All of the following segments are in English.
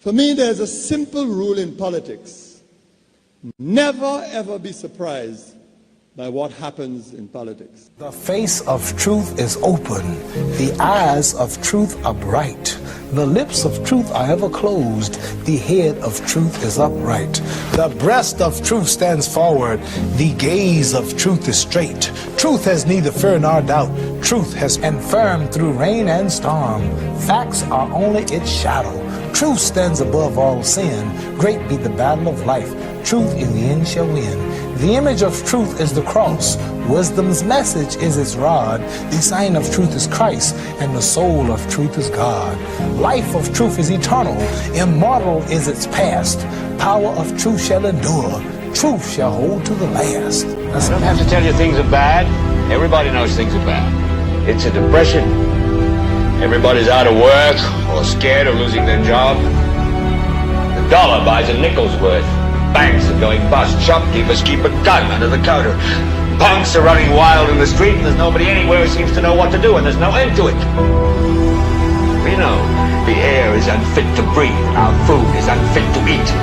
For me, there's a simple rule in politics. Never, ever be surprised by what happens in politics. The face of truth is open. The eyes of truth are bright. The lips of truth are ever closed. The head of truth is upright. The breast of truth stands forward. The gaze of truth is straight. Truth has neither fear nor doubt. Truth has been firm through rain and storm. Facts are only its shadow. Truth stands above all sin. Great be the battle of life. Truth in the end shall win. The image of truth is the cross. Wisdom's message is its rod. The sign of truth is Christ, and the soul of truth is God. Life of truth is eternal. Immortal is its past. Power of truth shall endure. Truth shall hold to the last. I don't have to tell you things are bad. Everybody knows things are bad. It's a depression. Everybody's out of work or scared of losing their job. The dollar buys a nickel's worth. Banks are going bust. Shopkeepers keep a gun under the counter. Punks are running wild in the street, and there's nobody anywhere who seems to know what to do, and there's no end to it. We know the air is unfit to breathe. Our food is unfit to eat.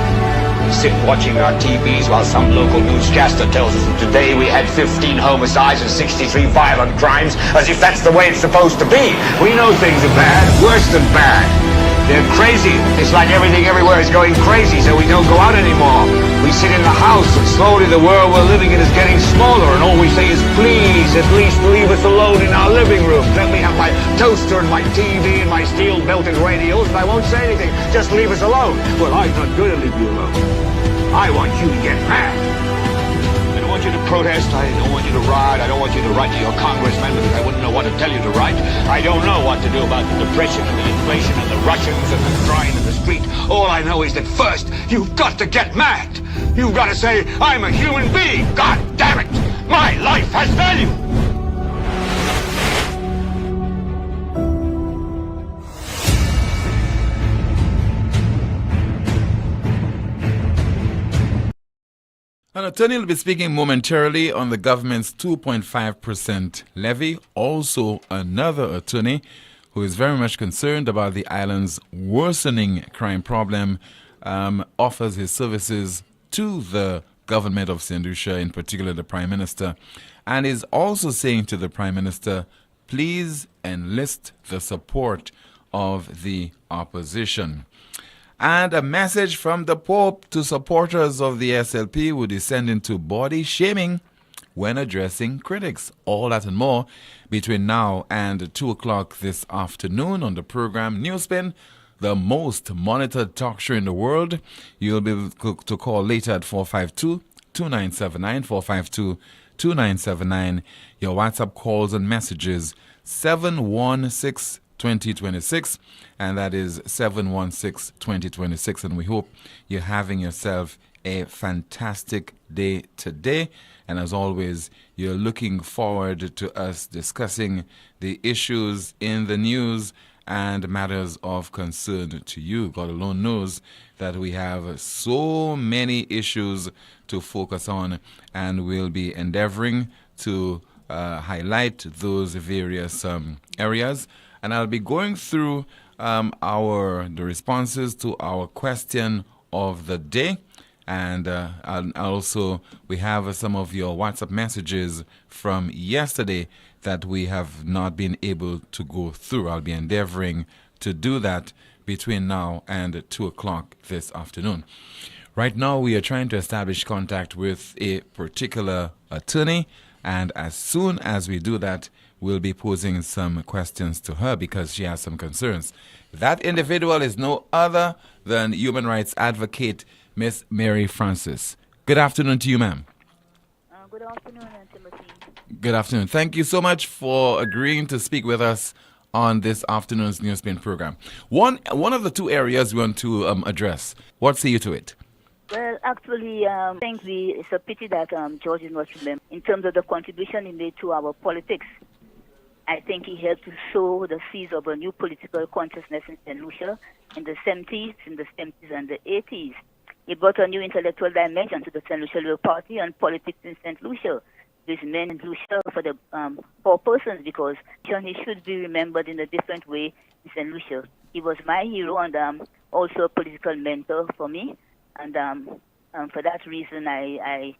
We sit watching our TVs while some local newscaster tells us that today we had 15 homicides and 63 violent crimes, as if that's the way it's supposed to be. We know things are bad, worse than bad. They're crazy. It's like everything everywhere is going crazy, so we don't go out anymore. We sit in the house, and slowly the world we're living in is getting smaller, and all we say is, please, at least leave us alone in our living room. Let me have my toaster and my TV and my steel-belted radios, and I won't say anything. Just leave us alone. Well, I'm not going to leave you alone. I want you to get mad. I don't want you to protest. I don't want you to riot. I don't want you to write to your congressman because I wouldn't know what to tell you to write. I don't know what to do about the depression and the inflation and the Russians and the crying in the street. All I know is that first, you've got to get mad. You've got to say, I'm a human being. God damn it. My life has value. An attorney will be speaking momentarily on the government's 2.5% levy. Also, another attorney who is very much concerned about the island's worsening crime problem offers his services to the government of St. Lucia, in particular the Prime Minister, and is also saying to the Prime Minister, please enlist the support of the opposition. And a message from the Pope to supporters of the SLP who descend into body shaming when addressing critics. All that and more between now and 2 o'clock this afternoon on the program NewsSpin, the most monitored talk show in the world. You'll be able to call later at 452-2979, 452-2979. Your WhatsApp calls and messages 716-2026, and that is 716-2026. And we hope you're having yourself a fantastic day today. And as always, you're looking forward to us discussing the issues in the news and matters of concern to you. God alone knows that we have so many issues to focus on, and we'll be endeavoring to highlight those various areas. And I'll be going through the responses to our question of the day. And also, we have some of your WhatsApp messages from yesterday that we have not been able to go through. I'll be endeavoring to do that between now and 2 o'clock this afternoon. Right now, we are trying to establish contact with a particular attorney. And as soon as we do that, we'll be posing some questions to her because she has some concerns. That individual is no other than human rights advocate Miss Mary Francis. Good afternoon to you, ma'am. Good afternoon, Timothy. Good afternoon. Thank you so much for agreeing to speak with us on this afternoon's NewsSpin program. One of the two areas we want to address. What say you to it? Well, actually, I think it's a pity that George is not remembered. In terms of the contribution he made to our politics, I think he helped to sow the seeds of a new political consciousness in St. Lucia in the 70s and the 80s. He brought a new intellectual dimension to the St. Lucia Labour Party and politics in St. Lucia. These men in Lucia for the poor persons, because he should be remembered in a different way in St. Lucia. He was my hero, and also a political mentor for me, and for that reason, I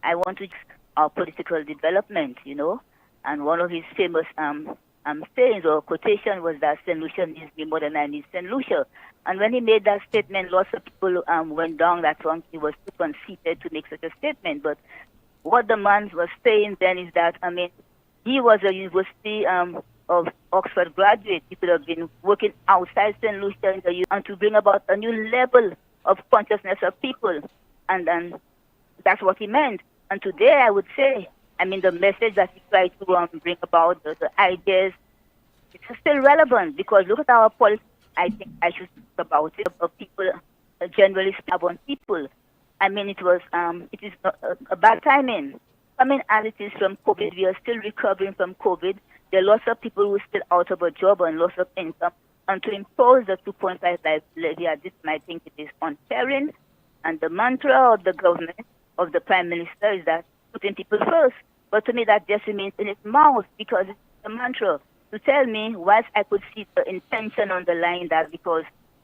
want to our political development, And one of his famous sayings or quotation was that St. Lucia needs me more than I need St. Lucia. And when he made that statement, lots of people went down that one. He was too conceited to make such a statement. But what the man was saying then is that, he was a University of Oxford graduate. He could have been working outside St. Lucia and to bring about a new level of consciousness of people. And that's what he meant. And today I would say, the message that he tried to bring about, the ideas, it's still relevant because look at our politics. I think I should talk about it, of people, generally stubborn people. It is a bad timing. As it is from COVID, we are still recovering from COVID. There are lots of people who are still out of a job and loss of income. And to impose the 2.5 levy at this time, I think it is unfair. And the mantra of the government, of the Prime Minister, is that putting people first. But to me, that just remains in its mouth because it's a mantra. To tell me, whilst I could see the intention on the line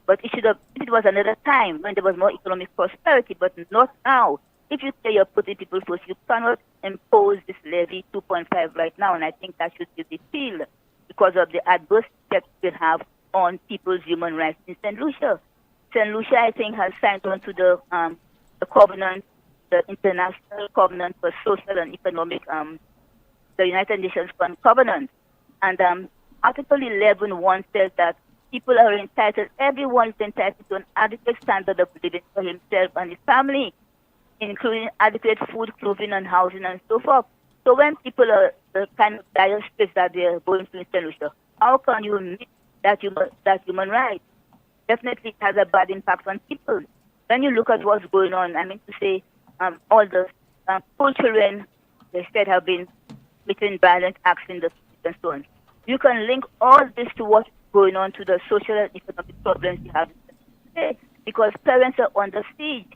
but it was another time when there was more economic prosperity, but not now. If you say you're putting people first, you cannot impose this levy 2.5 right now, and I think that should be repealed because of the adverse effects it will have on people's human rights in St. Lucia. St. Lucia, I think, has signed on to the covenant, the International Covenant for Social and Economic, the United Nations Covenant. And Article 11.1 says that people are entitled, everyone is entitled to an adequate standard of living for himself and his family, including adequate food, clothing, and housing, and so forth. So when people are the kind of dire straits that they are going through in St. Lucia, how can you meet that human right? Definitely it has a bad impact on people. When you look at what's going on, all the school children, they said, have been committing violent acts in the streets and so on. You can link all this to what's going on to the social and economic problems you have today because parents are under siege.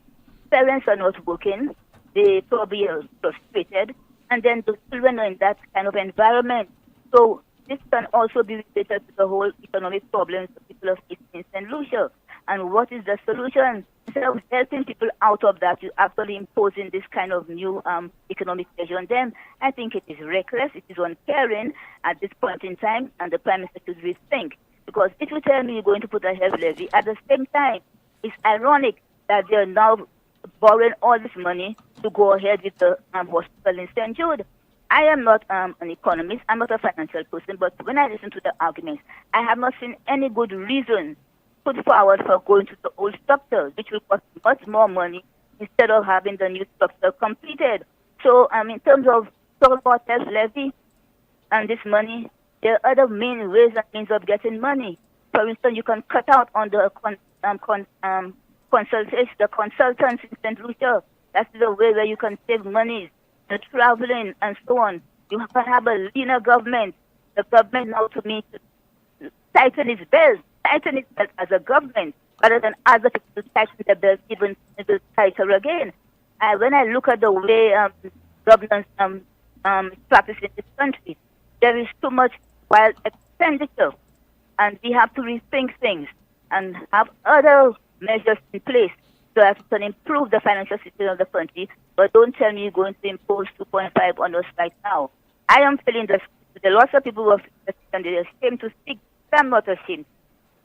Parents are not working. They probably are frustrated. And then the children are in that kind of environment. So this can also be related to the whole economic problems that people are facing in St. Lucia. And what is the solution? Instead of helping people out of that, you're actually imposing this kind of new economic measure on them. I think it is reckless, it is uncaring at this point in time, and the Prime Minister should rethink. Because if you tell me you're going to put a health levy, at the same time, it's ironic that they are now borrowing all this money to go ahead with the hospital in St. Jude. I am not an economist, I'm not a financial person, but when I listen to the arguments, I have not seen any good reason put forward for going to the old structure, which will cost much more money instead of having the new structure completed. So, in terms of talking about health levy and this money, there are other main ways and means of getting money. For instance, you can cut out on the consultants in St. Lucia. That's the way where you can save money, the traveling and so on. You can have a leaner government. The government now, to me, tighten its belt as a government, rather than other people to tighten their belt even tighter again. When I look at the way governance practice in this country, there is too much wild expenditure, and we have to rethink things and have other measures in place so that we can improve the financial situation of the country. But don't tell me you're going to impose 2.5 on us right now. I am feeling that there are lots of people who are and they're ashamed to speak. I'm not ashamed.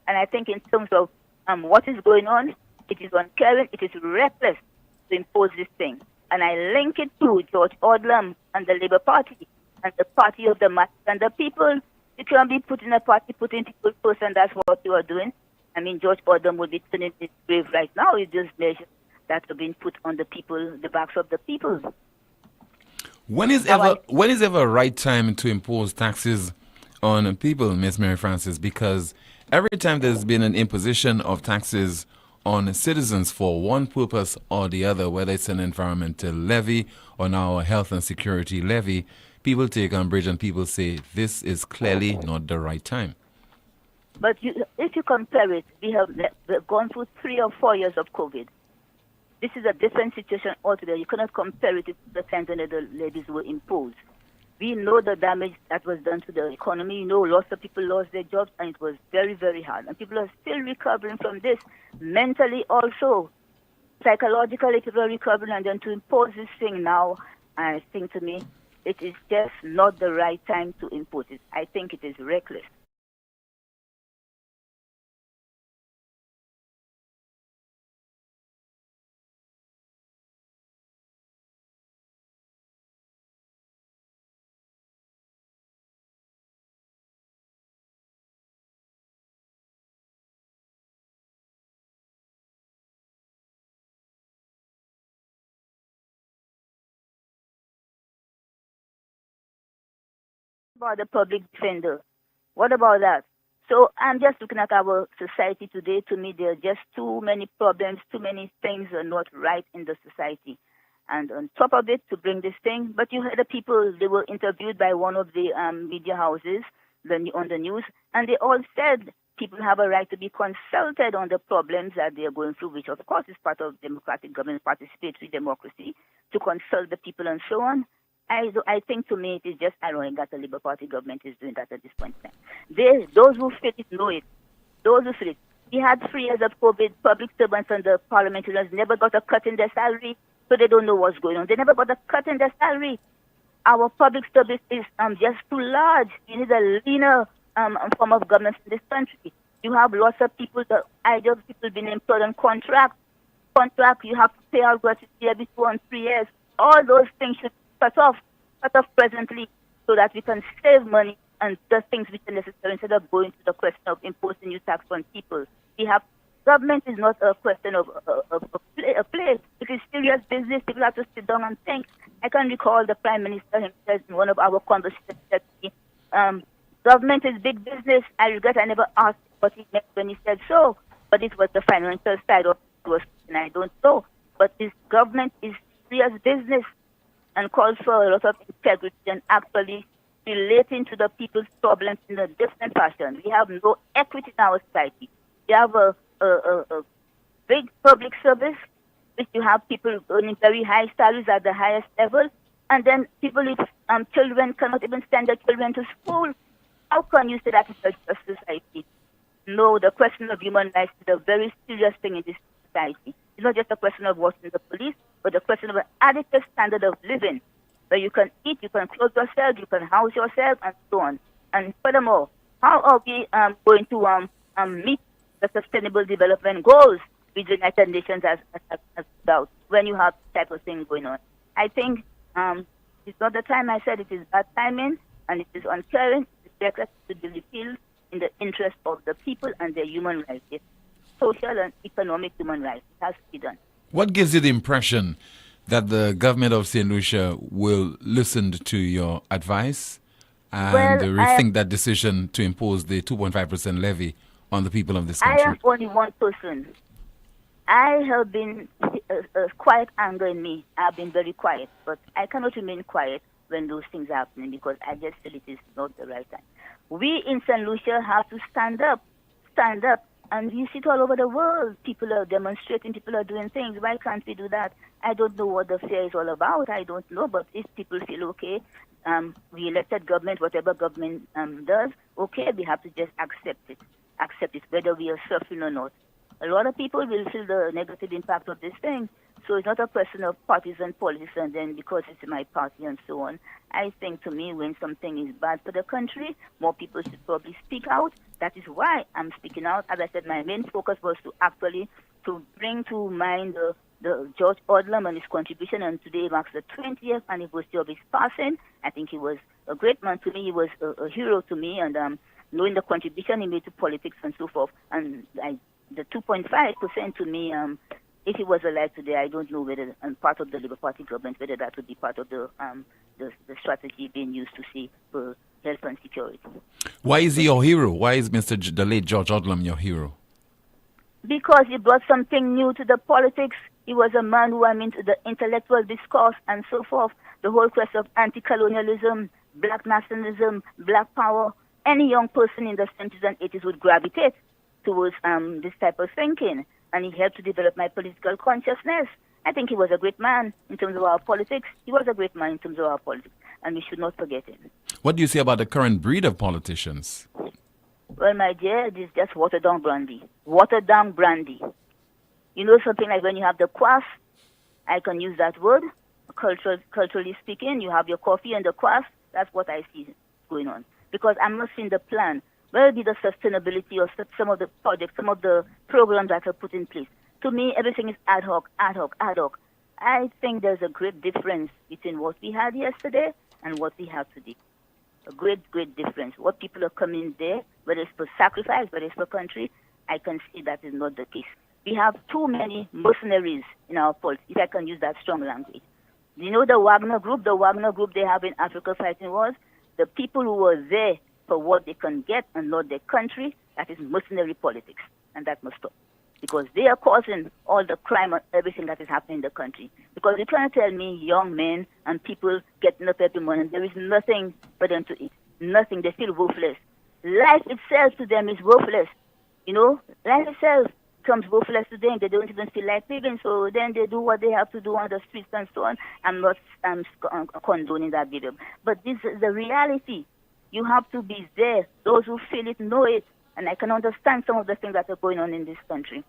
And I think in terms of what is going on, it is uncaring, it is reckless to impose this thing. And I link it to George Odlum and the Labour Party and the party of the masses and the people. You can't be putting a party, putting people first, and that's what you are doing. George Odlum would be turning his grave right now with these measures that are being put on the people, the backs of the people. When is ever a right time to impose taxes on people, Miss Mary Frances? Because every time there's been an imposition of taxes on citizens for one purpose or the other, whether it's an environmental levy or now a health and security levy, people take umbrage and people say this is clearly not the right time. But if you compare it, we've gone through 3 or 4 years of COVID. This is a different situation altogether. You cannot compare it to the times when the levies were imposed. We know the damage that was done to the economy. You know, lots of people lost their jobs, and it was very, very hard. And people are still recovering from this, mentally also. Psychologically, people are recovering, and then to impose this thing now, I think to me, it is just not the right time to impose it. I think it is reckless. About the public defender? What about that? So I'm just looking at our society today. To me, there are just too many problems, too many things are not right in the society. And on top of it, to bring this thing, but you heard the people, they were interviewed by one of the media houses on the news, and they all said people have a right to be consulted on the problems that they are going through, which of course is part of democratic government, participatory democracy, to consult the people and so on. I think to me it is just ironic that the Labour Party government is doing that at this point in time. Those who feel it know it. Those who feel it. We had 3 years of COVID. Public servants and the parliamentarians never got a cut in their salary, so they don't know what's going on. They never got a cut in their salary. Our public service is just too large. You need a leaner form of governance in this country. You have lots of people, the ideal people being employed on contract. You have to pay out gratuity every 2 and 3 years. All those things should cut off presently, so that we can save money and the things which are necessary instead of going to the question of imposing new tax on people. Government is not a question of a play. It is serious business. People have to sit down and think. I can recall the Prime Minister himself in one of our conversations said to me, government is big business. I regret I never asked what he meant when he said so, but it was the financial side of it, and I don't know. But this government is serious business and calls for a lot of integrity and actually relating to the people's problems in a different fashion. We have no equity in our society. We have a big public service, which you have people earning very high salaries at the highest level, and then people with children cannot even send their children to school. How can you say that is a society? No, the question of human rights is a very serious thing in this society. It's not just a question of watching the police, but the question of an adequate standard of living, where you can eat, you can clothe yourself, you can house yourself, and so on. And furthermore, how are we going to meet the Sustainable Development Goals with the United Nations as about when you have this type of thing going on? I think it's not the time. I said it is bad timing, and it is uncaring. It's reckless to be repealed in the interest of the people and their human rights. It's social and economic human rights. It has to be done. What gives you the impression that the government of St. Lucia will listen to your advice and rethink that decision to impose the 2.5% levy on the people of this country? I am only one person. I have been quiet anger in me. I've been very quiet, but I cannot remain quiet when those things are happening because I just feel it is not the right time. We in St. Lucia have to stand up. And you see it all over the world. People are demonstrating, people are doing things. Why can't we do that? I don't know what the fear is all about. I don't know. But if people feel okay, we elected government, whatever government does, okay, we have to just accept it. Accept it, whether we are suffering or not. A lot of people will feel the negative impact of this thing. So it's not a question of partisan politics and then because it's my party and so on. I think to me when something is bad for the country, more people should probably speak out. That is why I'm speaking out. As I said, my main focus was to actually to bring to mind the George Odlum and his contribution, and today marks the 20th anniversary of his passing. I think he was a great man to me. He was a hero to me, and knowing the contribution he made to politics and so forth, and the 2.5% to me, if he was alive today, I don't know whether, and part of the Labour Party government, whether that would be part of the strategy being used to see for health and security. Why is he your hero? Why is the late George Odlum your hero? Because he brought something new to the politics. He was a man who, into the intellectual discourse and so forth, the whole question of anti-colonialism, black nationalism, black power. Any young person in the 70s and 80s would gravitate towards this type of thinking. And he helped to develop my political consciousness. I think he was a great man in terms of our politics. He was a great man in terms of our politics, and we should not forget him. What do you say about the current breed of politicians? Well, my dear, it is just watered down brandy. Watered down brandy. You know, something like when you have the quaff, I can use that word, culturally speaking, you have your coffee and the quaff. That's what I see going on. Because I'm not seeing the plan. Where will be the sustainability of some of the projects, some of the programs that are put in place? To me, everything is ad hoc, ad hoc, ad hoc. I think there's a great difference between what we had yesterday and what we have today. A great, great difference. What people are coming there, whether it's for sacrifice, whether it's for country, I can see that is not the case. We have too many mercenaries in our politics, if I can use that strong language. You know the Wagner group they have in Africa fighting wars? The people who were there for what they can get and not their country, that is mercenary politics. And that must stop. Because they are causing all the crime and everything that is happening in the country. Because you can't tell me young men and people getting up every morning, there is nothing for them to eat. Nothing. They feel worthless. Life itself to them is worthless. You know, life itself comes worthless to them. They don't even feel like living. So then they do what they have to do on the streets and so on. I'm not condoning that video. But this is the reality. You have to be there. Those who feel it know it. And I can understand some of the things that are going on in this country.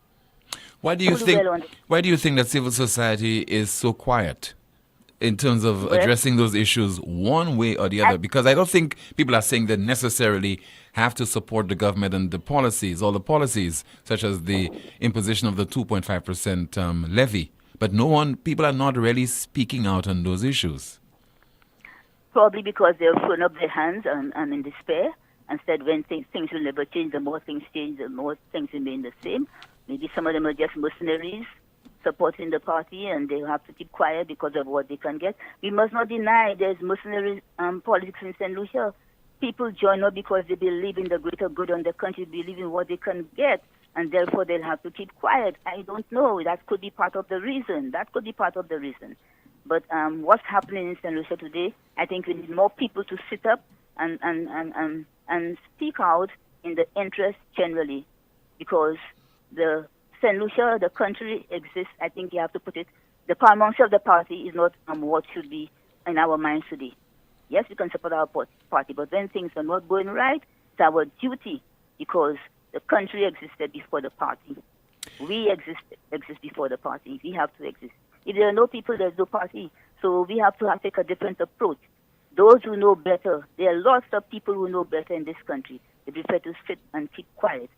Why do you think that civil society is so quiet in terms of addressing those issues one way or the other? Because I don't think people are saying they necessarily have to support the government and the policies, all the policies, such as the imposition of the 2.5% levy. But people are not really speaking out on those issues. Probably because they've thrown up their hands and in despair. And said when things will never change, the more things change, the more things remain the same. Maybe some of them are just mercenaries supporting the party and they have to keep quiet because of what they can get. We must not deny there's mercenary politics in St. Lucia. People join up because they believe in the greater good of the country, believe in what they can get, and therefore they'll have to keep quiet. I don't know. That could be part of the reason. But what's happening in St. Lucia today, I think we need more people to sit up and speak out in the interest generally, because the St. Lucia, the country exists. I think you have to put it, the paramountcy of the party is not what should be in our minds today. Yes, we can support our party, but when things are not going right, it's our duty, because the country existed before the party. We exist before the party. We have to exist. If there are no people, there's no party. So we have to take a different approach. Those who know better, there are lots of people who know better in this country. They prefer to sit and keep quiet.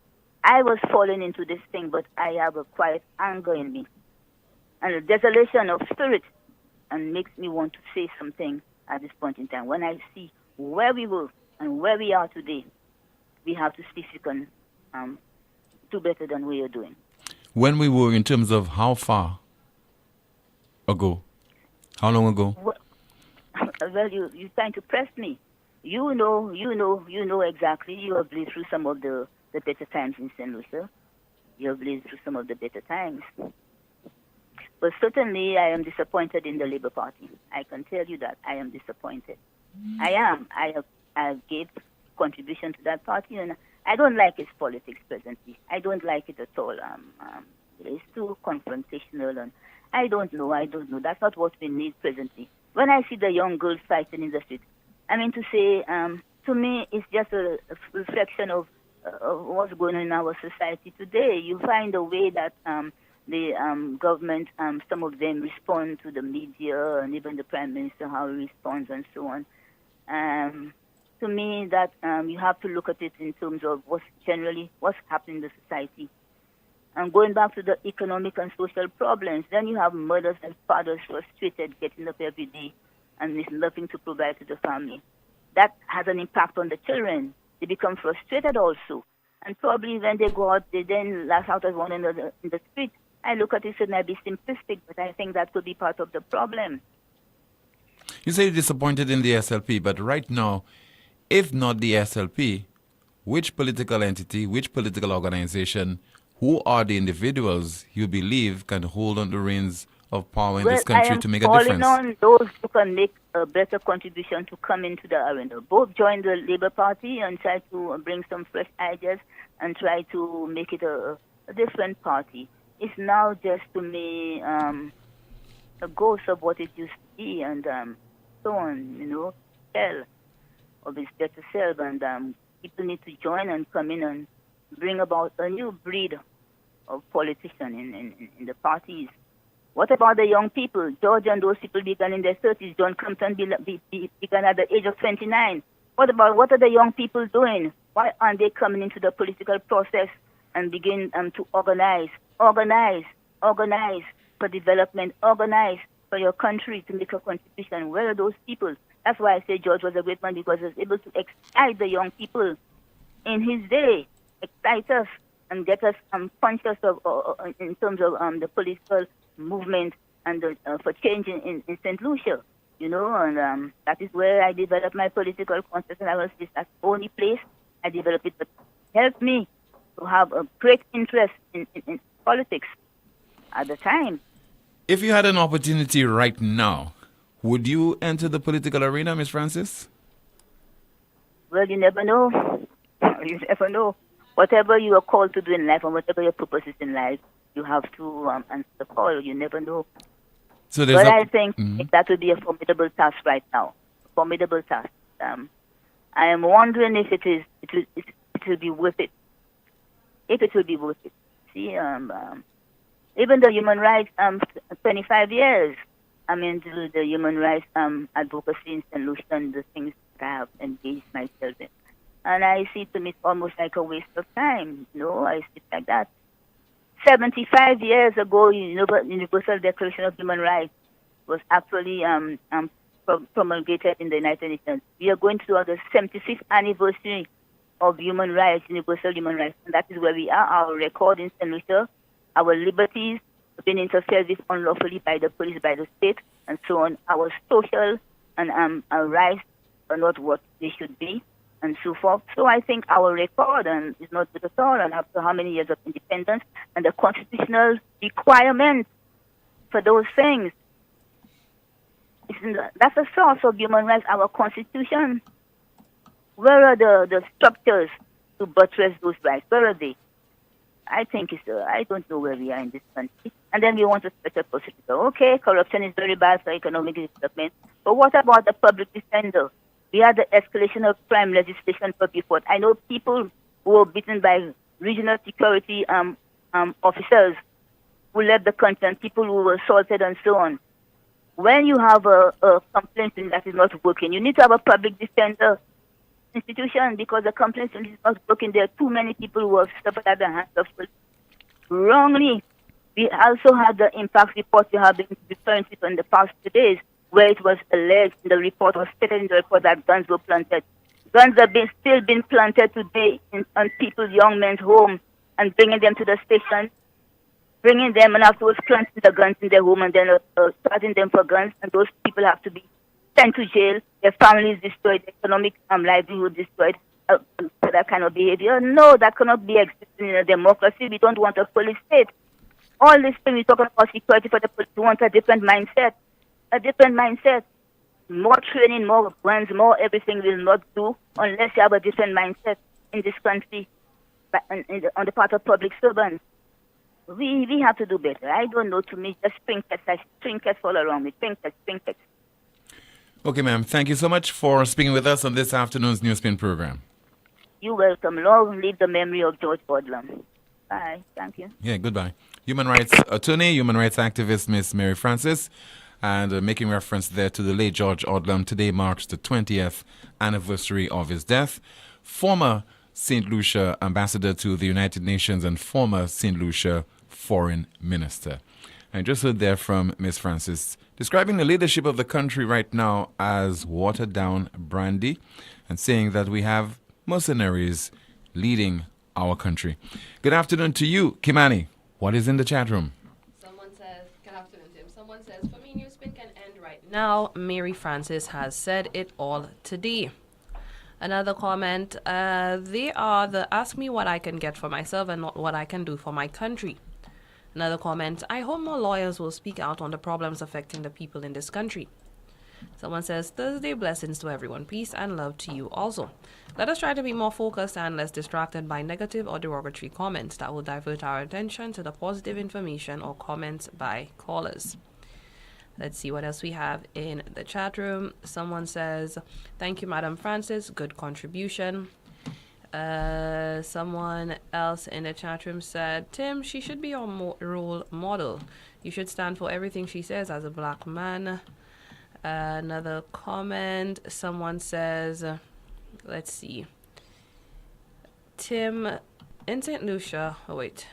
I was falling into this thing, but I have a quiet anger in me and a desolation of spirit, and makes me want to say something at this point in time. When I see where we were and where we are today, we have to see if we can do better than we are doing. When we were, in terms of how far ago? How long ago? Well, you're trying to press me. You know exactly. You have lived through some of the better times in St. Lucia. You have lived through some of the better times. But certainly I am disappointed in the Labour Party. I can tell you that. I am disappointed. I am. I have gave contribution to that party, and I don't like its politics presently. I don't like it at all. It's too confrontational, and I don't know. That's not what we need presently. When I see the young girls fighting in the street, I mean to say, to me, it's just a reflection of what's going on in our society today. You find a way that the government, some of them respond to the media, and even the Prime Minister, how he responds and so on. To me, that you have to look at it in terms of what's happening in the society. And going back to the economic and social problems, then you have mothers and fathers frustrated, getting up every day, and there's nothing to provide to the family. That has an impact on the children. They become frustrated also. And probably when they go out, they then lash out at one another in the street. I look at it and I be simplistic, but I think that could be part of the problem. You say you're disappointed in the SLP, but right now, if not the SLP, which political entity, which political organization, who are the individuals you believe can hold on the reins of power in this country to make a difference? I am calling on those who can make a better contribution to come into the arena. Both join the Labour Party and try to bring some fresh ideas and try to make it a different party. It's now just, to me, a ghost of what it used to be, and so on, sell, or it's better to sell, and people need to join and come in and bring about a new breed of politician in the parties. What about the young people? George and those people began in their 30s. John Compton began at the age of 29. What are the young people doing? Why aren't they coming into the political process and begin to organize for development, organize for your country to make a contribution? Where are those people? That's why I say George was a great man, because he was able to excite the young people in his day, excite us and get us conscious of in terms of the political movement and for change in St. Lucia, and that is where I developed my political consciousness, and I was just that's the only place I developed it, but it helped me to have a great interest in politics at the time. If you had an opportunity right now, would you enter the political arena, Miss Francis? Well, you never know. You never know. Whatever you are called to do in life and whatever your purpose is in life, you have to answer the call. You never know. So but I think that would be a formidable task right now. A formidable task. I am wondering if it will be worth it. If it will be worth it. See, even the human rights, 25 years, I'm into the human rights advocacy in St. Lucia and the things that I have engaged myself in. And I see to me it's almost like a waste of time. I see it like that. 75 years ago, Universal Declaration of Human Rights was actually promulgated in the United Nations. We are going through the 75th anniversary of human rights, universal human rights, and that is where we are. Our record in St. Lucia, our liberties have been interfered with unlawfully by the police, by the state, and so on. Our social and our rights are not what they should be, and so forth. So I think our record is not good at all, and after how many years of independence and the constitutional requirements for those things, that's a source of human rights, our constitution. Where are the structures to buttress those rights? Where are they? I think I don't know where we are in this country. And then we want a special prosecutor. Okay, corruption is very bad for economic development, but what about the public defender? We had the escalation of crime legislation for before. I know people who were beaten by regional security officers who left the country, and people who were assaulted and so on. When you have a complaint that is not working, you need to have a public defender institution, because the complaint is not working. There are too many people who have suffered at the hands of police wrongly. We also had the impact report you have been referring to in the past 2 days, where it was alleged in the report, or stated in the report, that guns were planted. Guns are still being planted today on people's young men's homes and bringing them to the station, bringing them and afterwards planting the guns in their home and then charging them for guns, and those people have to be sent to jail, their families destroyed, economic livelihood destroyed for that kind of behavior. No, that cannot be existing in a democracy. We don't want a police state. All this thing we talk about security for the police, we want a different mindset. A different mindset. More training, more guns, more everything will not do unless you have a different mindset in this country on the part of public servants. We have to do better. I don't know, to me, just trinkets all around me. Trinkets. Okay, ma'am. Thank you so much for speaking with us on this afternoon's NewsSpin program. You're welcome. Long live the memory of George Odlum. Bye. Thank you. Yeah, goodbye. Human rights attorney, human rights activist, Miss Mary Francis, and making reference there to the late George Odlum. Today marks the 20th anniversary of his death. Former St. Lucia ambassador to the United Nations and former St. Lucia foreign minister. I just heard there from Miss Francis describing the leadership of the country right now as watered down brandy and saying that we have mercenaries leading our country. Good afternoon to you, Kimani. What is in the chat room? Someone says, good afternoon, Tim. Someone says, for me, NewsSpin can end right now. Mary Francis has said it all today. Another comment, they are the ask me what I can get for myself and not what I can do for my country. Another comment, I hope more lawyers will speak out on the problems affecting the people in this country. Someone says, Thursday blessings to everyone. Peace and love to you also. Let us try to be more focused and less distracted by negative or derogatory comments that will divert our attention to the positive information or comments by callers. Let's see what else we have in the chat room. Someone says, thank you, Madam Francis. Good contribution. Someone else in the chat room said, Tim, she should be your role model. You should stand for everything she says as a black man. Another comment. Someone says, let's see. Tim, in St. Lucia. Oh, wait.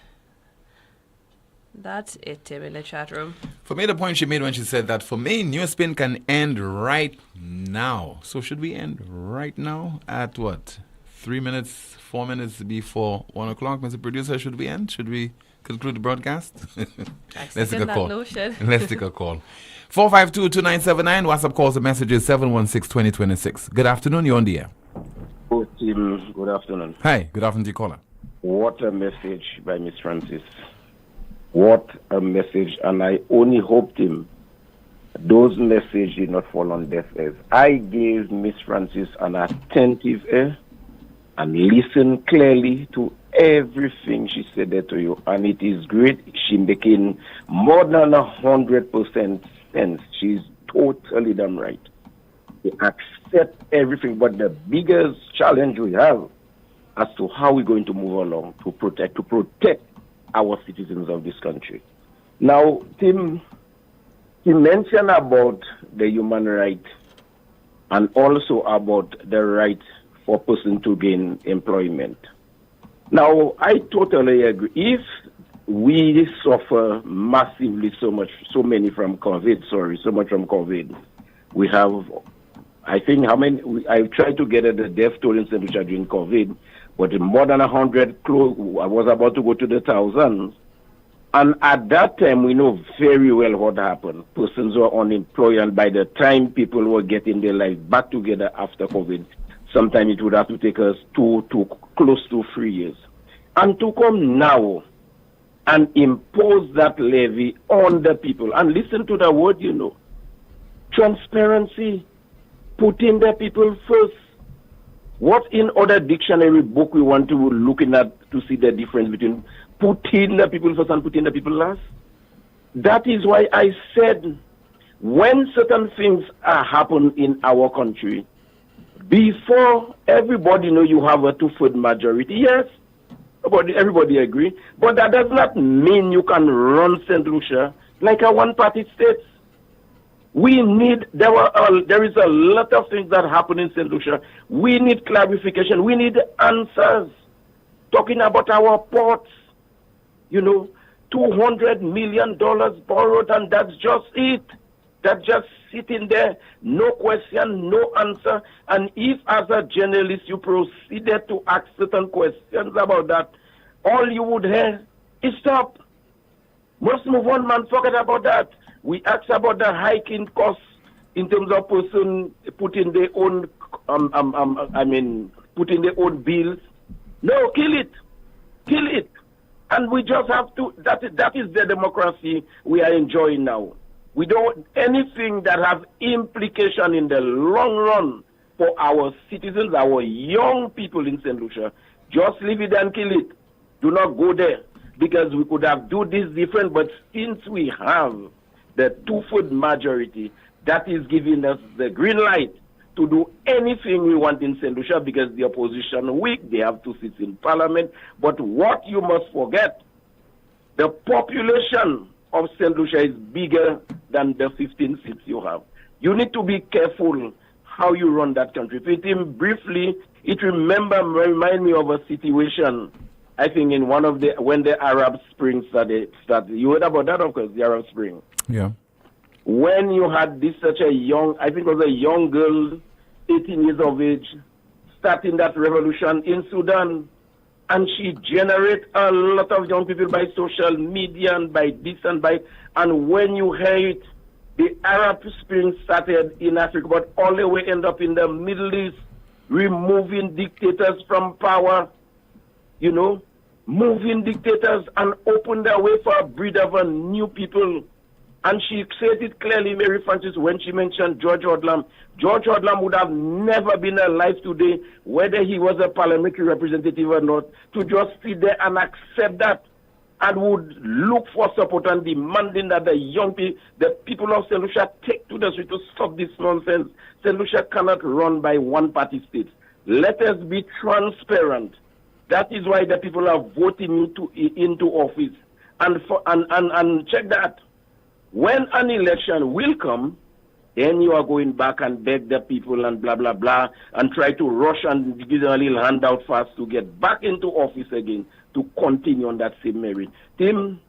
That's it, Tim, in the chat room. For me, the point she made when she said that, for me, NewsSpin can end right now. So should we end right now at what? 4 minutes before 1 o'clock, Mr. Producer, should we end? Should we conclude the broadcast? Let's take a call. Let's take a call. 452-2979. WhatsApp calls and messages 716-2026. Good afternoon. You're on the air. Oh, Tim, good afternoon. Hi. Good afternoon to you, caller. What a message by Miss Francis. What a message. And I only hope, Tim, those messages did not fall on deaf ears. I gave Miss Francis an attentive ear and listened clearly to everything she said there to you. And it is great. She making more than 100% sense. She's totally damn right. We accept everything. But the biggest challenge we have as to how we're going to move along to protect our citizens of this country. Now, Tim, he mentioned about the human right and also about the right for person to gain employment. Now, I totally agree. If we suffer massively so much from COVID, we have, I think, I tried to get at the death toll in St. Lucia during COVID, but more than 100, I was about to go to the thousands. And at that time, we know very well what happened. Persons were unemployed, and by the time people were getting their life back together after COVID, sometimes it would have to take us close to 3 years. And to come now and impose that levy on the people, and listen to the word, transparency, putting the people first. What in other dictionary book we want to looking at to see the difference between putting the people first and putting the people last? That is why I said when certain things happen in our country, before everybody know you have a two-third majority, yes, everybody agree, but that does not mean you can run St. Lucia like a one-party state. There is a lot of things that happen in St. Lucia. We need clarification. We need answers. Talking about our ports, $200 million borrowed, and that's just it. That's just sitting there, no question, no answer. And if, as a journalist, you proceeded to ask certain questions about that, all you would hear is stop. Must move on, man. Forget about that. We asked about the hiking costs in terms of person putting their own, putting their own bills. No, kill it. And we just have to, that is the democracy we are enjoying now. We don't want anything that has implication in the long run for our citizens, our young people in St. Lucia. Just leave it and kill it. Do not go there, because we could have do this different, but since we have the two-third majority, that is giving us the green light to do anything we want in St. Lucia, because the opposition weak, they have 2 seats in parliament. But what you must forget, the population of St. Lucia is bigger than the 15 seats you have. You need to be careful how you run that country. Briefly, it remind me of a situation, I think, in when the Arab Spring started. You heard about that, of course, the Arab Spring. Yeah. When you had such a young, I think it was a young girl, 18 years of age, starting that revolution in Sudan, and she generated a lot of young people by social media and by this and by, and when you hear it, the Arab Spring started in Africa, but all the way end up in the Middle East, removing dictators from power, moving dictators and open the way for a breed of a new people. And she said it clearly, Mary Francis, when she mentioned George Odlum. George Odlum would have never been alive today, whether he was a parliamentary representative or not, to just sit there and accept that. and would look for support and demanding that the young people, the people of St. Lucia take to the street to stop this nonsense. St. Lucia cannot run by one-party states. Let us be transparent. That is why the people are voting into office. And check that. When an election will come, then you are going back and beg the people and blah, blah, blah, and try to rush and give them a little handout fast to get back into office again to continue on that same merit. Tim,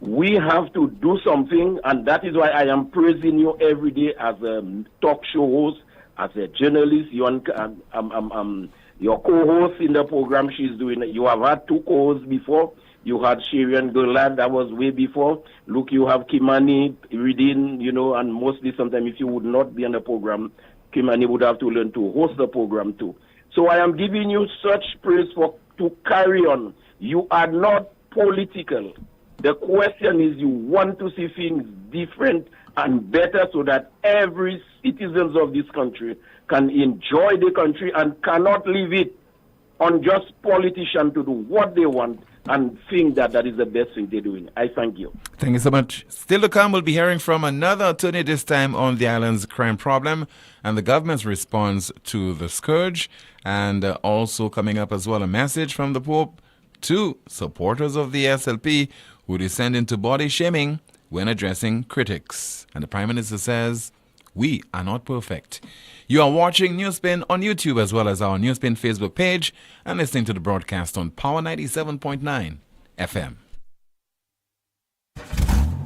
we have to do something, and that is why I am praising you every day as a talk show host, as a journalist. Your co-host in the program she's doing. You have had 2 co-hosts before. You had Sharian Golan, that was way before. Look, you have Kimani reading, and mostly sometimes if you would not be on the program, Kimani would have to learn to host the program too. So I am giving you such praise to carry on. You are not political. The question is you want to see things different and better so that every citizens of this country can enjoy the country and cannot leave it on just politicians to do what they want and think that is the best thing they're doing. I thank you. Thank you so much. Still to come, we'll be hearing from another attorney, this time on the island's crime problem and the government's response to the scourge. And also coming up as well, a message from the Pope to supporters of the SLP who descend into body shaming when addressing critics. And the Prime Minister says, we are not perfect. You are watching NewsSpin on YouTube as well as our NewsSpin Facebook page and listening to the broadcast on Power 97.9 FM.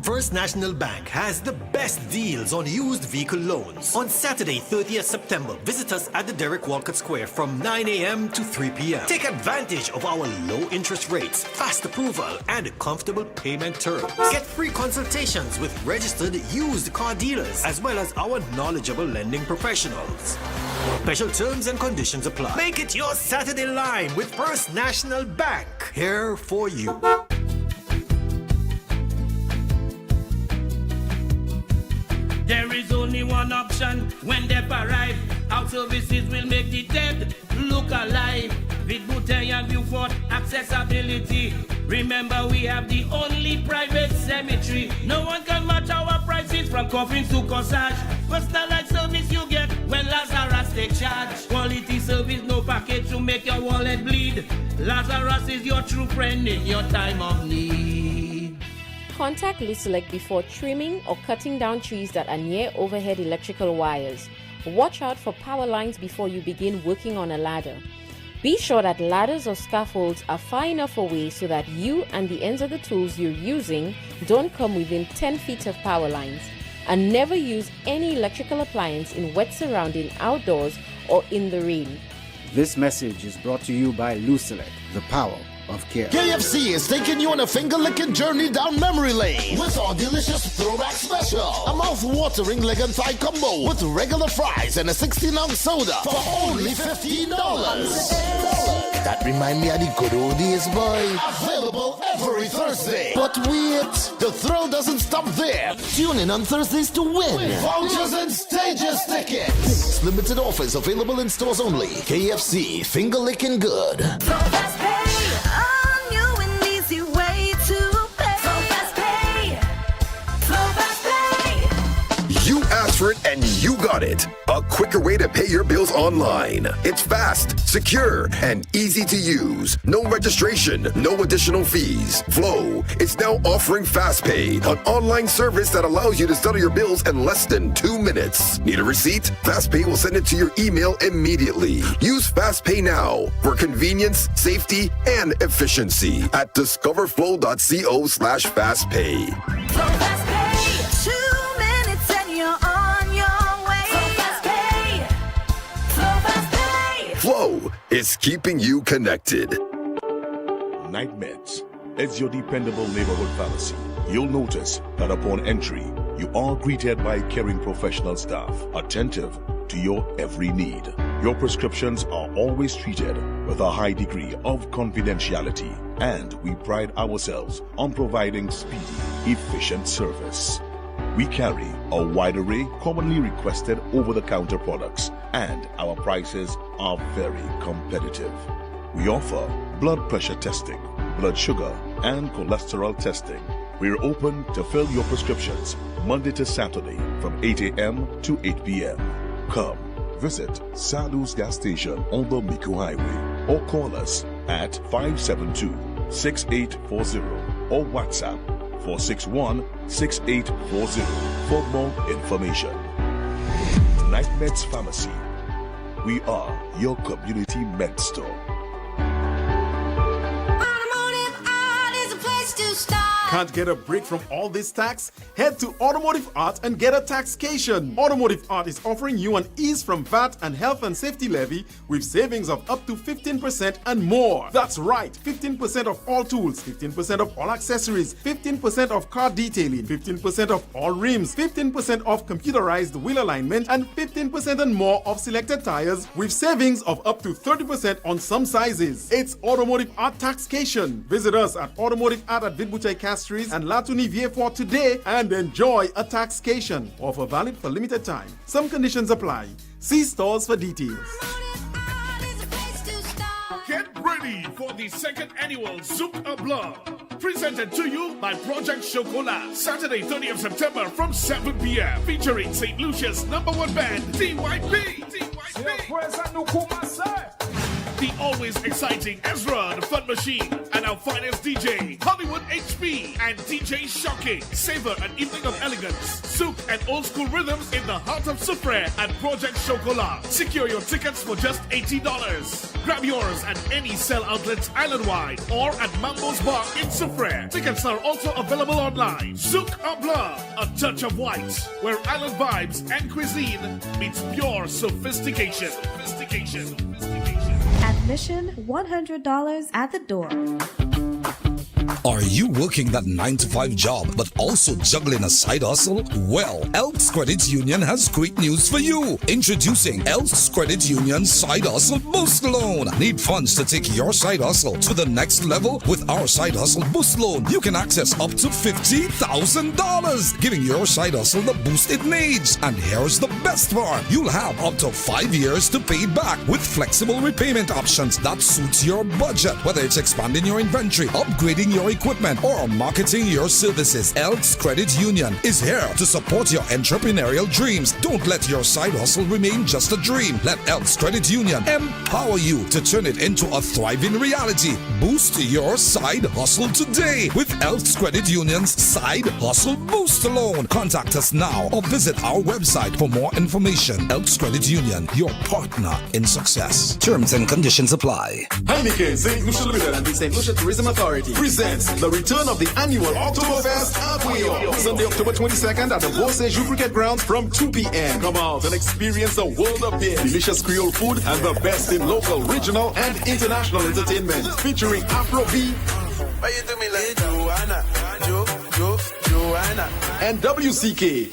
First National Bank has the best deals on used vehicle loans. On Saturday, 30th September, visit us at the Derek Walcott Square from 9 a.m. to 3 p.m. Take advantage of our low interest rates, fast approval, and comfortable payment terms. Get free consultations with registered used car dealers, as well as our knowledgeable lending professionals. Special terms and conditions apply. Make it your Saturday line with First National Bank. Here for you. There is only one option when they arrive. Our services will make the dead look alive. With Bouteille and Beaufort accessibility. Remember, we have the only private cemetery. No one can match our prices from coffins to corsage. Personalized service you get when Lazarus take charge. Quality service, no package to make your wallet bleed. Lazarus is your true friend in your time of need. Contact Luselect before trimming or cutting down trees that are near overhead electrical wires. Watch out for power lines before you begin working on a ladder. Be sure that ladders or scaffolds are far enough away so that you and the ends of the tools you're using don't come within 10 feet of power lines. And never use any electrical appliance in wet surrounding outdoors or in the rain. This message is brought to you by Luselect, the power of care. KFC is taking you on a finger-licking journey down memory lane with our delicious throwback special. A mouth-watering leg and thigh combo with regular fries and a 16-ounce soda for only $15. That remind me of the good old days, boy. Available every Thursday. But wait, the thrill doesn't stop there. Tune in on Thursdays to win vouchers and stages tickets. Limited offers available in stores only. KFC, finger-licking good. You asked for it and you got it. A quicker way to pay your bills online. It's fast, secure, and easy to use. No registration, no additional fees. Flow is now offering FastPay, an online service that allows you to settle your bills in less than 2 minutes. Need a receipt? FastPay will send it to your email immediately. Use FastPay now for convenience, safety, and efficiency at discoverflow.co/fastpay. Flow is keeping you connected. Night Meds is your dependable neighborhood pharmacy. You'll notice that upon entry, you are greeted by caring professional staff, attentive to your every need. Your prescriptions are always treated with a high degree of confidentiality, and we pride ourselves on providing speedy, efficient service. We carry a wide array commonly requested over-the-counter products, and our prices are very competitive. We offer blood pressure testing, blood sugar, and cholesterol testing. We're open to fill your prescriptions Monday to Saturday from 8 a.m. to 8 p.m. Come visit Sadhu's gas station on the Miku Highway or call us at 572-6840 or WhatsApp 461-6840 for more information. NightMeds Pharmacy. We are your community med store. Can't get a break from all this tax? Head to Automotive Art and get a taxcation. Automotive Art is offering you an ease from VAT and health and safety levy with savings of up to 15% and more. That's right, 15% of all tools, 15% of all accessories, 15% of car detailing, 15% of all rims, 15% of computerized wheel alignment, and 15% and more of selected tires with savings of up to 30% on some sizes. It's Automotive Art Taxcation. Visit us at Automotive Art at Vidbuchai Castries and Latuni Vieux today and enjoy a taxcation. Offer valid for limited time. Some conditions apply. See stores for details. Get ready for the second annual Zouk a Blanc. Presented to you by Project Chocolat. Saturday, 30th September from 7 p.m. Featuring St. Lucia's #1 band, DYP. The always exciting Ezra, the Fun Machine, and our finest DJ, Hollywood HP, and DJ Shocking. Savor an evening of elegance, souk, and old school rhythms in the heart of Soufrière at Project Chocolat. Secure your tickets for just $80. Grab yours at any sell outlets island-wide or at Mambo's Bar in Soufrière. Tickets are also available online. Zouk a Blanc, a touch of white, where island vibes and cuisine meets pure sophistication. Admission $100 at the door. Are you working that 9-to-5 job but also juggling a side hustle? Well, Elks Credit Union has great news for you. Introducing Elks Credit Union Side Hustle Boost Loan. Need funds to take your side hustle to the next level? With our Side Hustle Boost Loan, you can access up to $50,000, giving your side hustle the boost it needs. And here's the best part. You'll have up to 5 years to pay it back with flexible repayment options that suits your budget. Whether it's expanding your inventory, upgrading your equipment, or marketing your services, Elks Credit Union is here to support your entrepreneurial dreams. Don't let your side hustle remain just a dream. Let Elks Credit Union empower you to turn it into a thriving reality. Boost your side hustle today with Elks Credit Union's Side Hustle Boost Loan. Contact us now or visit our website for more information. Elks Credit Union, your partner in success. Terms and conditions apply. Heineken, St. Lucia Limited, and the St. Lucia Tourism Authority presents the return of the annual Oktoberfest at Poleon. Sunday, October 22nd at the Bourse Jou Cricket Grounds from 2 p.m. Come out and experience a world of beer, delicious Creole food, and the best in local, regional, and international entertainment. Featuring Afrobeat and WCK.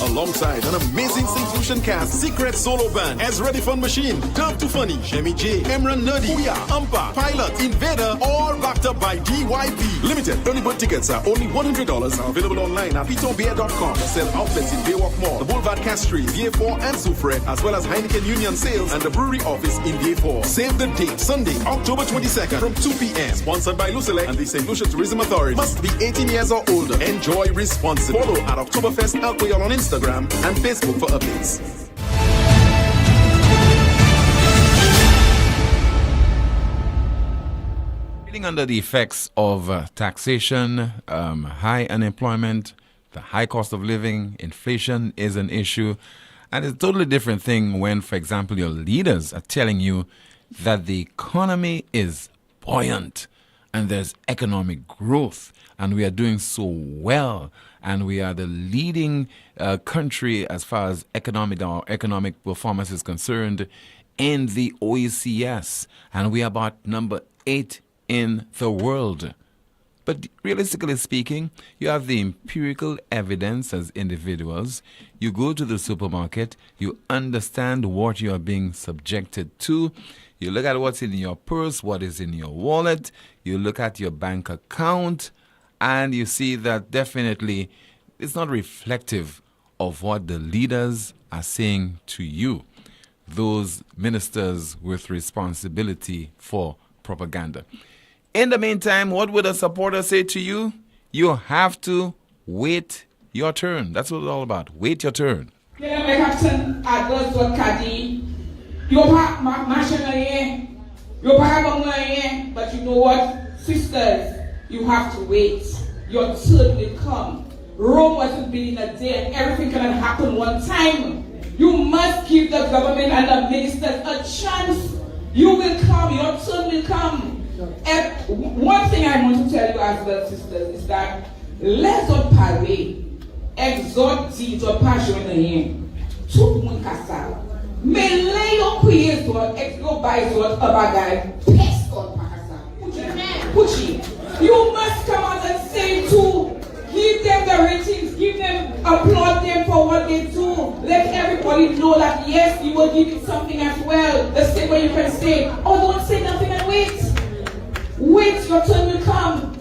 Alongside an amazing St. Lucian cast, Secret Solo Band, Ezra the Fun Machine, Dub to Funny, Shemi J, Emran Nerdy, Ouya, Ampa, Pilot, Invader, all backed up by DYP. Limited early bird tickets are only $100, are available online at pitonbeer.com. Sell outlets in Baywalk Mall, the Boulevard Castries, VA4 and Soufrière, as well as Heineken Union Sales and the brewery office in VA4. Save the date, Sunday, October 22nd from 2 p.m. Sponsored by Lucelec and the St. Lucia Tourism Authority. Must be 18 years or older. Enjoy responsibly. Follow at Oktoberfest Alcohol on Instagram and Facebook for updates. Feeling under the effects of taxation, high unemployment, the high cost of living, inflation is an issue. And it's a totally different thing when, for example, your leaders are telling you that the economy is buoyant and there's economic growth and we are doing so well and we are the leading country as far as economic performance is concerned in the OECS, and we are about number 8 in the world. But realistically speaking, you have the empirical evidence as individuals. You go to the supermarket, you understand what you are being subjected to. You look at what's in your purse, what is in your wallet. You look at your bank account, and you see that definitely it's not reflective of what the leaders are saying to you, those ministers with responsibility for propaganda. In the meantime, what would a supporter say to you? You have to wait your turn. That's what it's all about. Wait your turn. But you know what? Sisters, you have to wait. Your turn will come. Rome wasn't built in a day and everything cannot happen one time. You must give the government and the ministers a chance. You will come. Your turn will come. And one thing I want to tell you as well, sisters, is that let's not parade, exhort deeds or passion in the end. Tout moun kasal. Mais lay your queers or exgo by what about guy pest on pakasal. Puchi. You must come out and say too. Give them the ratings, give them, applaud them for what they do. Let everybody know that yes, you will give it something as well. The same way you can say, oh, don't say nothing and wait. Wait, your turn will come.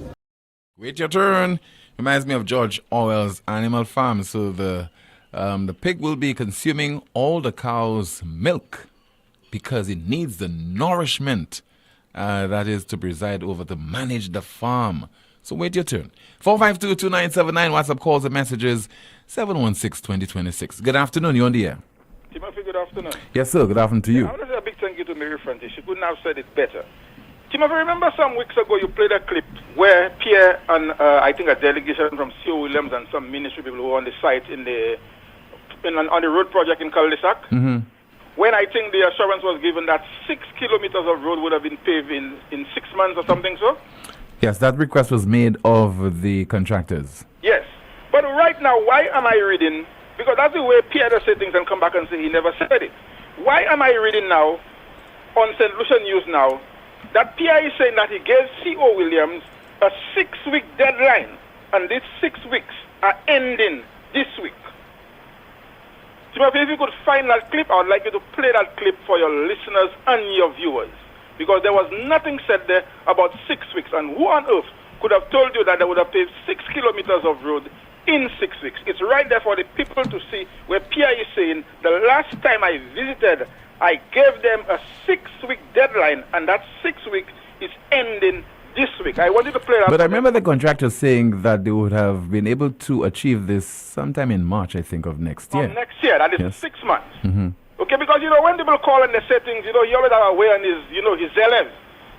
Wait your turn. Reminds me of George Orwell's Animal Farm. So the pig will be consuming all the cow's milk because it needs the nourishment that is to preside over to manage the farm. So wait your turn. 452-2979, WhatsApp calls and messages, 716-2026. Good afternoon, you're on the air. Timothy, good afternoon. Yes, sir, good afternoon to you. I want to say a big thank you to Mary Francis. She couldn't have said it better. Timothy, remember some weeks ago you played a clip where Pierre and I think a delegation from C.O. Williams and some ministry people were on the site on the road project in Cul-de-sac? Mm-hmm. When I think the assurance was given that 6 kilometers of road would have been paved in 6 months or something so? Yes, that request was made of the contractors. Yes. But right now, why am I reading? Because that's the way Pierre does say things and come back and say he never said it. Why am I reading now on St. Lucia News now that Pierre is saying that he gave C.O. Williams a 6-week deadline and these 6 weeks are ending this week? Timothy, if you could find that clip, I would like you to play that clip for your listeners and your viewers. Because there was nothing said there about 6 weeks. And who on earth could have told you that they would have paved 6 kilometers of road in 6 weeks? It's right there for the people to see where Pierre is saying, the last time I visited, I gave them a 6-week deadline, and that 6 weeks is ending this week. I wanted to play that. But I remember the contractors saying that they would have been able to achieve this sometime in March, I think, of next year. Next year, that is Yes. 6 months. Mm-hmm. Okay, because, when people call and they say things, he always have a way and his zealous,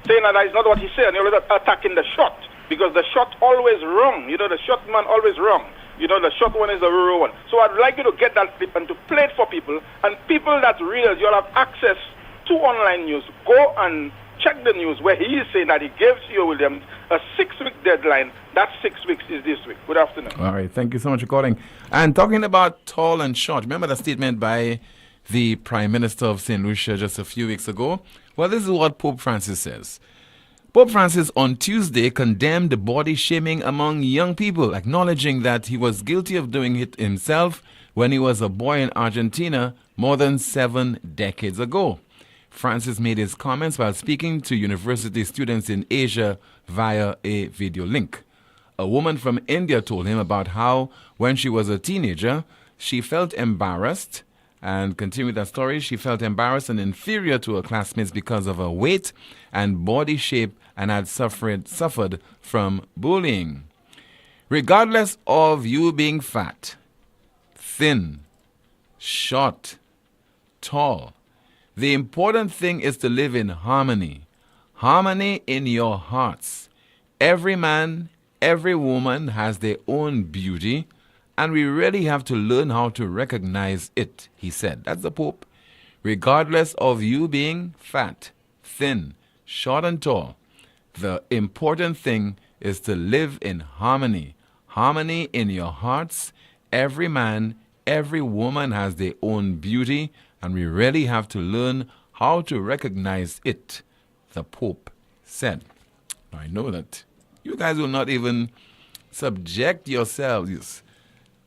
saying that is not what he said, and he always attacking the shot, because the shot always wrong. The shot man always wrong. The shot one is the rural one. So I'd like you to get that clip and to play it for people, and people that realize you'll have access to online news. Go and check the news where he is saying that he gave C.O. Williams a 6-week deadline. That 6 weeks is this week. Good afternoon. All right, thank you so much for calling. And talking about tall and short, remember the statement by the Prime Minister of St. Lucia just a few weeks ago? Well, this is what Pope Francis says. Pope Francis on Tuesday condemned body shaming among young people, acknowledging that he was guilty of doing it himself when he was a boy in Argentina more than 7 decades ago. Francis made his comments while speaking to university students in Asia via a video link. A woman from India told him about how, when she was a teenager, she felt embarrassed. And continue that story, she felt embarrassed and inferior to her classmates because of her weight and body shape and had suffered from bullying. Regardless of you being fat, thin, short, tall, the important thing is to live in harmony. Harmony in your hearts. Every man, every woman has their own beauty, and we really have to learn how to recognize it, he said. That's the Pope. Regardless of you being fat, thin, short and tall, the important thing is to live in harmony. Harmony in your hearts. Every man, every woman has their own beauty, and we really have to learn how to recognize it, the Pope said. I know that you guys will not even subject yourselves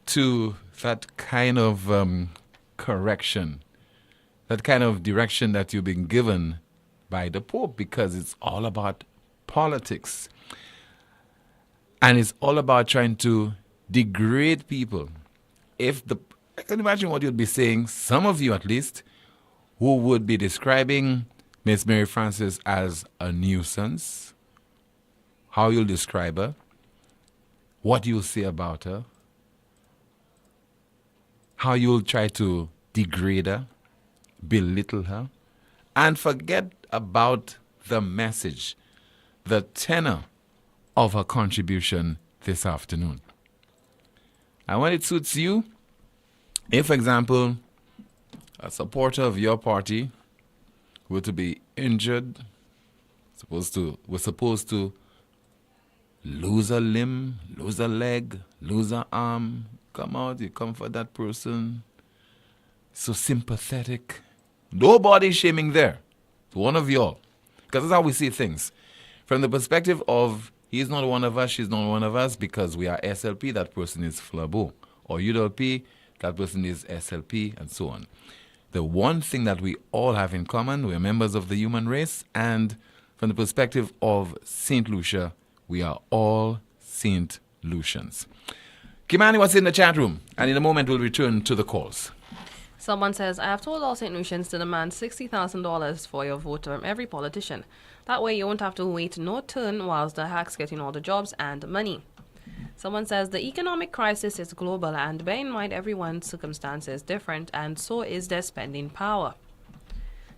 to that kind of correction, that kind of direction that you've been given by the Pope, because it's all about politics. And it's all about trying to degrade people. I can imagine what you'd be saying, some of you at least, who would be describing Miss Mary Frances as a nuisance, how you'll describe her, what you'll say about her, how you'll try to degrade her, belittle her, and forget about the message, the tenor of her contribution this afternoon. And when it suits you, if, for example, a supporter of your party were to be injured, was supposed to lose a limb, lose a leg, lose an arm, come out, you comfort that person. So sympathetic. No body shaming there. It's one of y'all. Because that's how we see things. From the perspective of he's not one of us, she's not one of us, because we are SLP, that person is Flabo. Or UWP, that person is SLP, and so on. The one thing that we all have in common, we are members of the human race, and from the perspective of St. Lucia, we are all St. Lucians. Kimani, what's in the chat room? And in a moment, we'll return to the calls. Someone says, I have told all St. Lucians to demand $60,000 for your vote from every politician. That way you won't have to wait no turn whilst the hacks getting all the jobs and money. Someone says, the economic crisis is global and bear in mind everyone's circumstance is different and so is their spending power.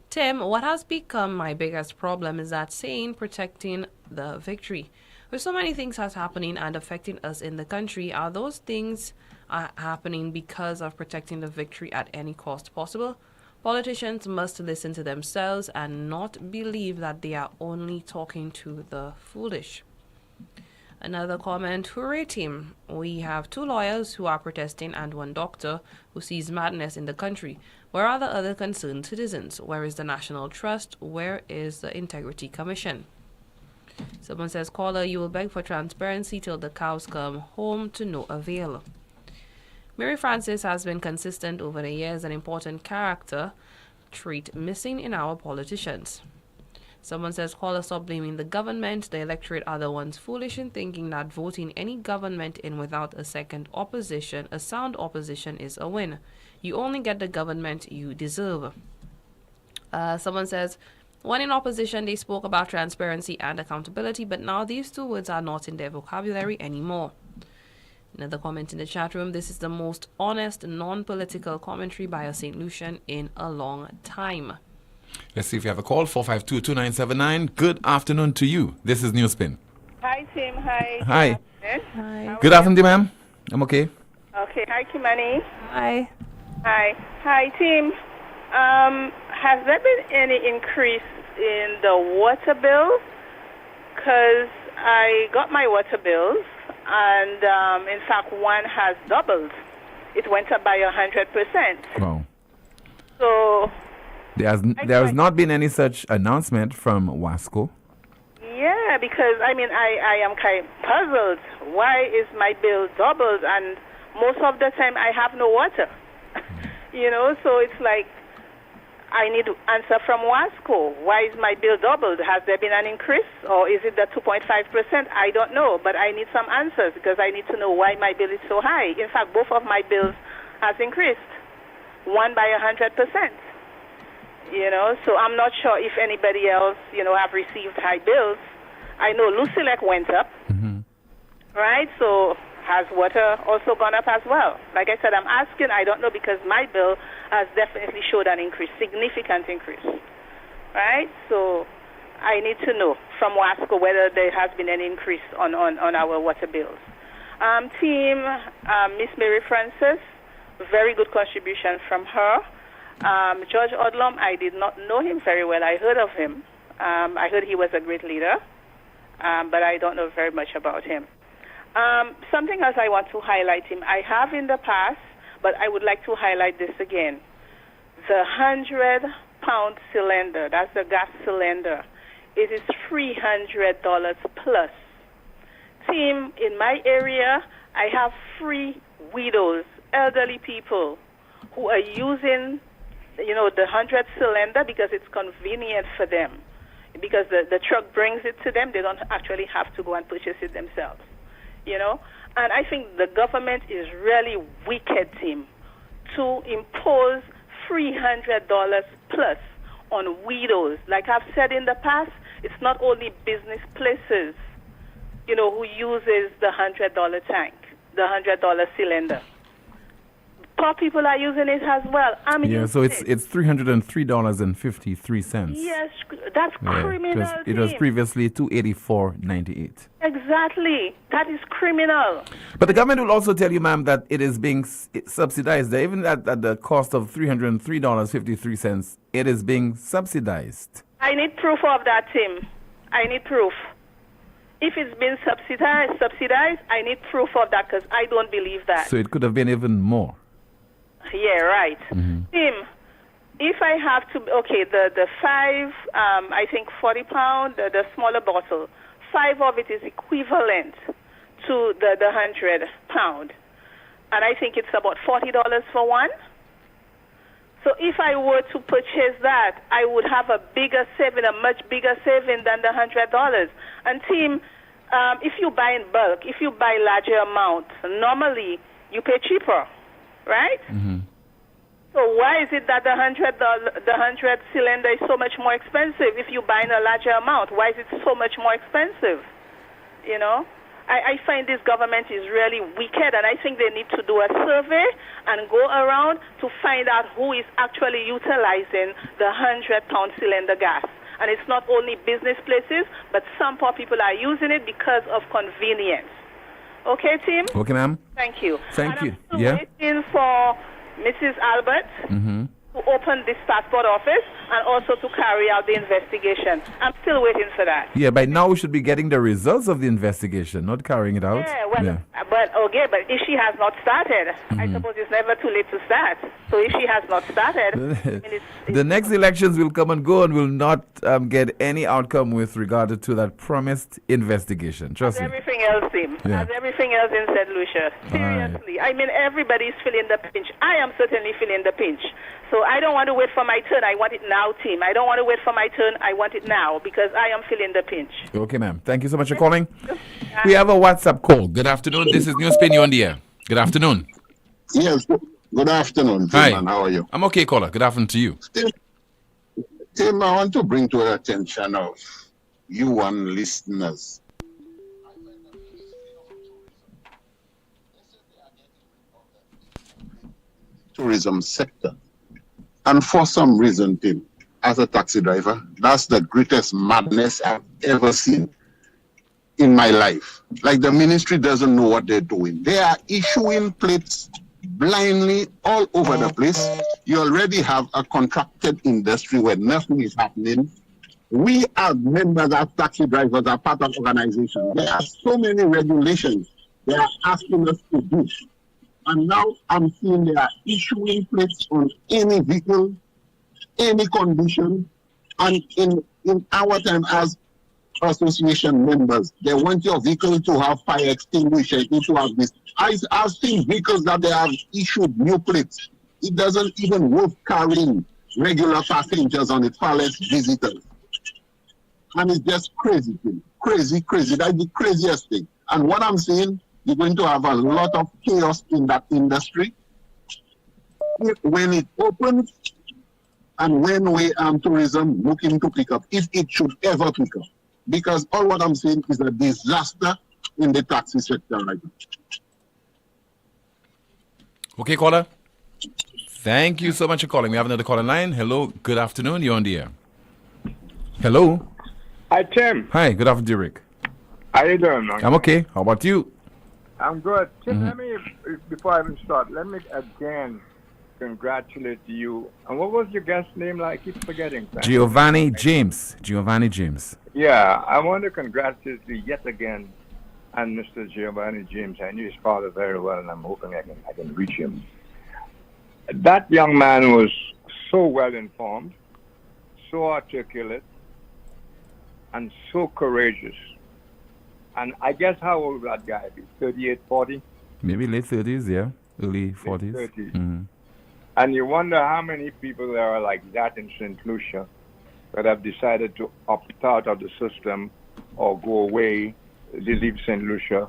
Tim, what has become my biggest problem is that saying protecting the victory. With so many things that's happening and affecting us in the country, are those things happening because of protecting the victory at any cost possible? Politicians must listen to themselves and not believe that they are only talking to the foolish. Another comment, hooray team. We have 2 lawyers who are protesting and 1 doctor who sees madness in the country. Where are the other concerned citizens? Where is the National Trust? Where is the Integrity Commission? Someone says, caller, you will beg for transparency till the cows come home to no avail. Mary Frances has been consistent over the years, an important character trait missing in our politicians. Someone says, caller, stop blaming the government. The electorate are the ones foolish in thinking that voting any government in without a sound opposition is a win. You only get the government you deserve. Someone says, when in opposition, they spoke about transparency and accountability, but now these 2 words are not in their vocabulary anymore. Another comment in the chat room, this is the most honest, non-political commentary by a St. Lucian in a long time. Let's see if you have a call, 452-2979. Good afternoon to you. This is NewsSpin. Hi, Tim. Hi. Hi. Hi. Good afternoon, ma'am. I'm okay. Okay. Hi, Kimani. Hi. Hi. Hi, Tim. Has there been any increase in the water bill? Because I got my water bills, and in fact, one has doubled. It went up by 100%. Wow. So there has not been any such announcement from WASCO. yeah, because I mean, I am kind of puzzled. Why is my bill doubled? And most of the time, I have no water. So it's like I need to answer from WASCO. Why is my bill doubled? Has there been an increase, or is it the 2.5%? I don't know, but I need some answers because I need to know why my bill is so high. In fact, both of my bills has increased, one by 100%. So I'm not sure if anybody else, have received high bills. I know Lucilec went up, right? So has water also gone up as well? Like I said, I'm asking, I don't know, because my bill has definitely showed an increase, significant increase, right? So I need to know from WASCO whether there has been any increase on our water bills. Team, Miss Mary Frances, very good contribution from her. George Odlum, I did not know him very well. I heard of him. I heard he was a great leader, but I don't know very much about him. Something else I want to highlight him. I have in the past, but I would like to highlight this again. The 100-pound cylinder, that's the gas cylinder, it is $300 plus. Team, in my area, I have 3 widows, elderly people, who are using, the 100 cylinder because it's convenient for them. Because the truck brings it to them, they don't actually have to go and purchase it themselves. And I think the government is really wicked, Team, to impose $300 plus on widows. Like I've said in the past, it's not only business places, who uses the $100 tank, the $100 cylinder. Poor people are using it as well. So it's $303.53. Yes, that's criminal. It was previously $284.98. Exactly. That is criminal. But the government will also tell you, ma'am, that it is being subsidized. Even at the cost of $303.53, it is being subsidized. I need proof of that, Tim. I need proof. If it's been subsidized, I need proof of that because I don't believe that. So it could have been even more. Yeah, right. Mm-hmm. Tim, if I have to, the 5, I think 40 pound, the smaller bottle, 5 of it is equivalent to the 100 pound. And I think it's about $40 for one. So if I were to purchase that, I would have a much bigger saving than the $100. And Tim, if you buy in bulk, if you buy larger amount, normally you pay cheaper, right? Mm-hmm. So why is it that the 100 cylinder is so much more expensive if you buy in a larger amount? Why is it so much more expensive? I find this government is really wicked, and I think they need to do a survey and go around to find out who is actually utilizing the 100-pound cylinder gas. And it's not only business places, but some poor people are using it because of convenience. Okay, Tim? Okay, ma'am. Thank you. Thank you. I'm waiting for Mrs. Albert to open this passport office and also to carry out the investigation. I'm still waiting for that. Yeah, by now we should be getting the results of the investigation, not carrying it out. But if she has not started, I suppose it's never too late to start. So if she has not started, the next elections will come and go and will not get any outcome with regard to that promised investigation. Trust me. Everything else, Tim. As everything else in St. Lucia. Seriously. I mean, everybody's feeling the pinch. I am certainly feeling the pinch. So I don't want to wait for my turn. I want it now, Tim. I don't want to wait for my turn. I want it now because I am feeling the pinch. Okay, ma'am. Thank you so much for calling. We have a WhatsApp call. Good afternoon. This is NewsSpin. You're on the air. Good afternoon. Yes. Good afternoon, Tim. Hi. And how are you? I'm okay, caller. Good afternoon to you. Tim, I want to bring to the attention of you and listeners. Tourism sector. And for some reason, Tim, as a taxi driver, that's the greatest madness I've ever seen in my life. Like the ministry doesn't know what they're doing. They are issuing plates blindly all over the place. You already have a contracted industry where nothing is happening. We as members of taxi drivers are part of organizations. There are so many regulations they are asking us to do. And now I'm seeing they are issuing plates on any vehicle, any condition. And in our time as association members, they want your vehicle to have fire extinguisher, to have this. I've seen vehicles that they have issued new plates. It doesn't even worth carrying regular passengers on it, far less visitors. And it's just crazy thing. Crazy. That's the craziest thing. And what I'm saying, you're going to have a lot of chaos in that industry. When it opens and when we tourism looking to pick up, if it should ever pick up. Because all what I'm saying is a disaster in the taxi sector right now. Okay, caller. Thank you so much for calling. We have another caller line. Hello, good afternoon. You're on the air. Hello. Hi, Tim. Hi, good afternoon, Rick. How you doing, man? I'm okay. How about you? I'm good. Tim, let me, before I even start, let me again congratulate you. And what was your guest name? I keep forgetting. Giovanni James. Yeah, I want to congratulate you yet again and Mr. Giovanni James. I knew his father very well, and I'm hoping I can reach him. That young man was so well informed, so articulate, and so courageous. And I guess how old would that guy be? 38, 40? Maybe late 30s, yeah. Early 40s. Late 30s. And you wonder how many people there are like that in St. Lucia that have decided to opt out of the system or go away. They leave St. Lucia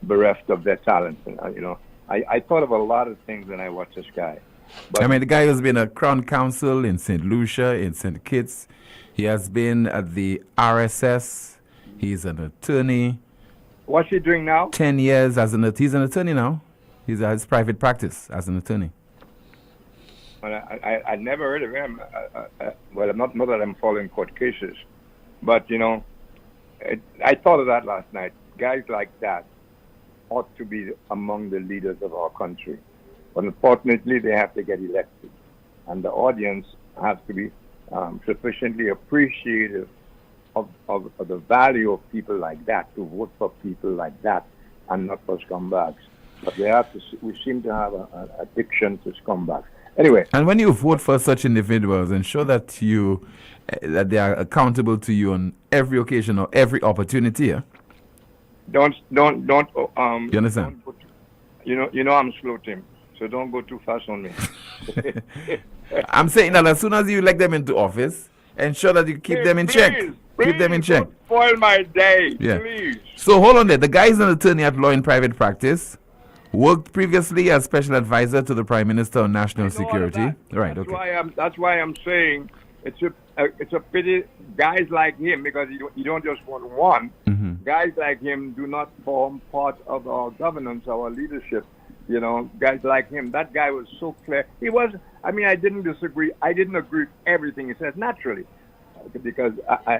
bereft of their talent. I thought of a lot of things when I watched this guy. But I mean, the guy has been a Crown Counsel in St. Lucia, in St. Kitts. He has been at the RSS. He's an attorney. What's he doing now? 10 years as an attorney. He's an attorney now. He's at his private practice as an attorney. Well, I never heard of him. Well, not that I'm following court cases, but you know, I thought of that last night. Guys like that ought to be among the leaders of our country, but unfortunately, they have to get elected, and the audience has to be sufficiently appreciative of the value of people like that, to vote for people like that, and not for scumbags. But we seem to have an addiction to scumbags. Anyway. And when you vote for such individuals, ensure that that they are accountable to you on every occasion or every opportunity. Yeah? Don't. You understand? You know I'm slow, Tim. So don't go too fast on me. I'm saying that as soon as you elect them into office, ensure that you keep them in check. Keep them in check. Don't spoil my day, yeah. Please. So hold on there. The guy is an attorney at law in private practice. Worked previously as special advisor to the Prime Minister on national security. Right. That's okay. That's why I'm saying it's a pity guys like him, because you don't just want one. Mm-hmm. Guys like him do not form part of our governance, our leadership. You know, guys like him. That guy was so clear. He was. I mean, I didn't disagree. I didn't agree with everything he says naturally, because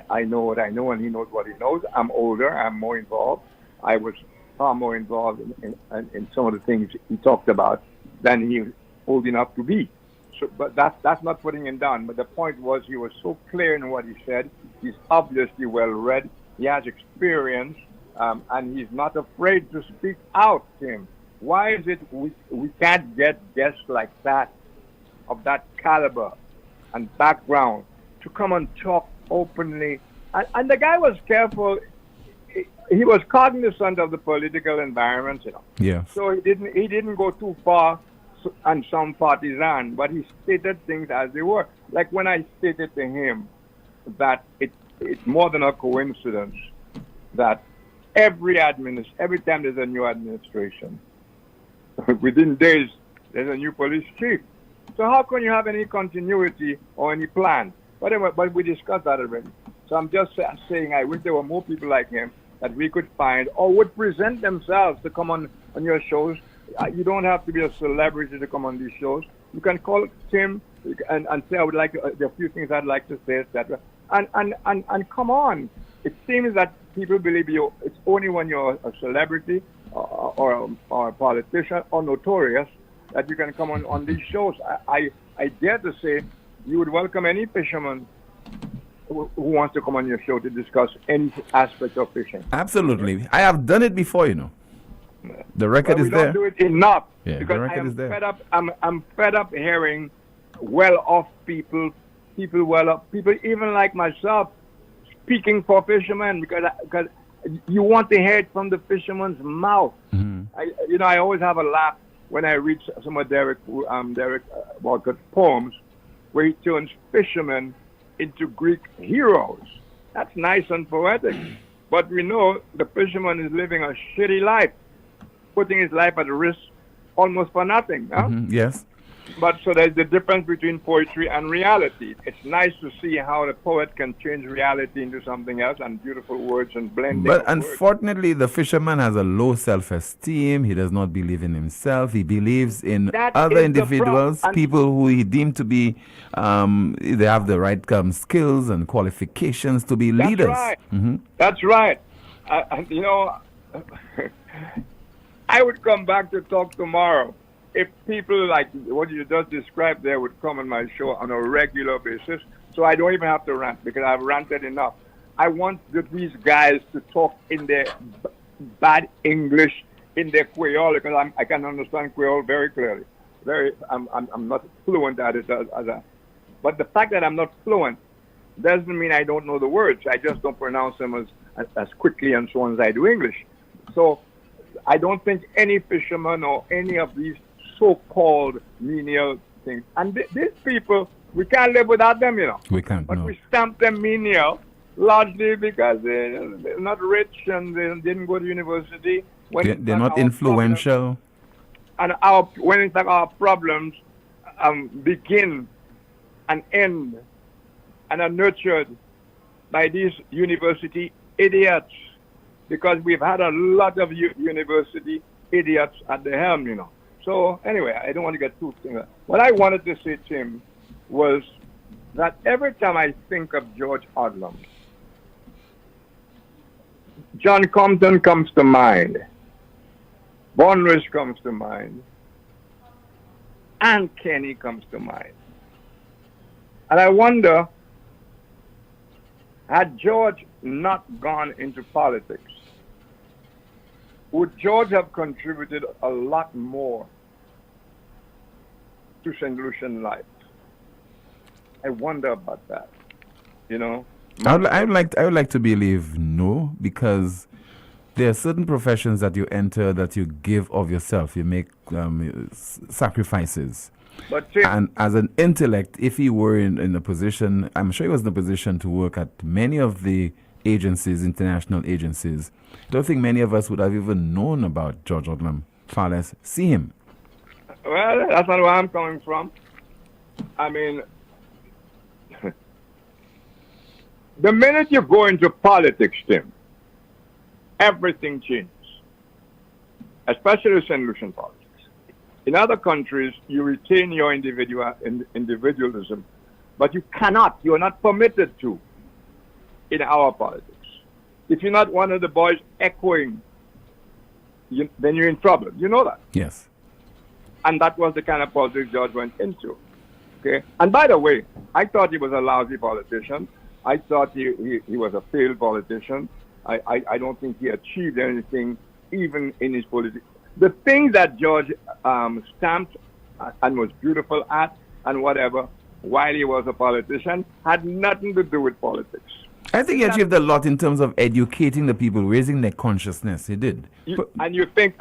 I know what I know and he knows what he knows. I'm older. I'm more involved. I was far more involved in some of the things he talked about than he was old enough to be. So, but that's not putting him down. But the point was, he was so clear in what he said. He's obviously well read. He has experience, and he's not afraid to speak out, Tim. Why is it we can't get guests like that, of that caliber and background, to come and talk openly? And the guy was careful. He was cognizant of the political environment, you know. Yeah. So he didn't go too far and some partisan, but he stated things as they were. Like when I stated to him that it's more than a coincidence that every time there's a new administration, within days there's a new police chief. So how can you have any continuity or any plan? But we discussed that already. So I'm just saying, I wish there were more people like him that we could find, or would present themselves to come on your shows. You don't have to be a celebrity to come on these shows. You can call Tim and say, I would like there are a few things I'd like to say, etc. And come on. It seems that people believe it's only when you're a celebrity or a politician or notorious that you can come on these shows. I dare to say you would welcome any fisherman who wants to come on your show to discuss any aspect of fishing. Absolutely. I have done it before, you know. The record is there. We don't do it enough. Yeah, because the record I am is there. fed up. I'm fed up hearing well-off people even like myself speaking for fishermen, because you want to hear it from the fisherman's mouth. Mm-hmm. I always have a laugh when I read some of Derek Walcott's poems, where he turns fishermen into Greek heroes. That's nice and poetic. But we know the fisherman is living a shitty life, putting his life at risk almost for nothing. Huh? Mm-hmm. Yes. But so there's the difference between poetry and reality. It's nice to see how the poet can change reality into something else, and beautiful words and blending. But unfortunately, the fisherman has a low self-esteem. He does not believe in himself. He believes in other individuals, people who he deemed to be, they have the right skills and qualifications to be leaders. Right. Mm-hmm. That's right. I would come back to talk tomorrow if people like what you just described there would come on my show on a regular basis, so I don't even have to rant, because I've ranted enough. I want these guys to talk in their bad English, in their Creole, because I can understand Creole very clearly. I'm not fluent at it but the fact that I'm not fluent doesn't mean I don't know the words. I just don't pronounce them as quickly and so on as I do English. So I don't think any fisherman or any of these so-called menial things. And these people, we can't live without them, you know. We can't. But no. we stamp them menial largely because they're not rich and they didn't go to university. They're not influential. And when in fact our problems begin and end and are nurtured by these university idiots, because we've had a lot of university idiots at the helm, you know. So anyway, I don't want to get too things. What I wanted to say, Tim, was that every time I think of George Odlum, John Compton comes to mind, Bonridge comes to mind, and Kenny comes to mind. And I wonder, had George not gone into politics, would George have contributed a lot more to St. Lucian life? I wonder about that, you know. I would like to believe no, because there are certain professions that you enter that you give of yourself. You make sacrifices. But and as an intellect, if he were in a position, I'm sure he was in a position to work at many of the agencies, international agencies. I don't think many of us would have even known about George Odlum, far less see him. Well, that's not where I'm coming from. I mean, the minute you go into politics, Tim, everything changes, especially St. Lucian politics. In other countries, you retain your individualism, but you are not permitted to in our politics. If you're not one of the boys echoing, then you're in trouble. You know that? Yes. And that was the kind of politics George went into. Okay. And by the way, I thought he was a lousy politician. I thought he was a failed politician. I don't think he achieved anything, even in his politics. The thing that George stamped and was beautiful at and whatever while he was a politician had nothing to do with politics. I think he achieved a lot in terms of educating the people, raising their consciousness. He did. And you think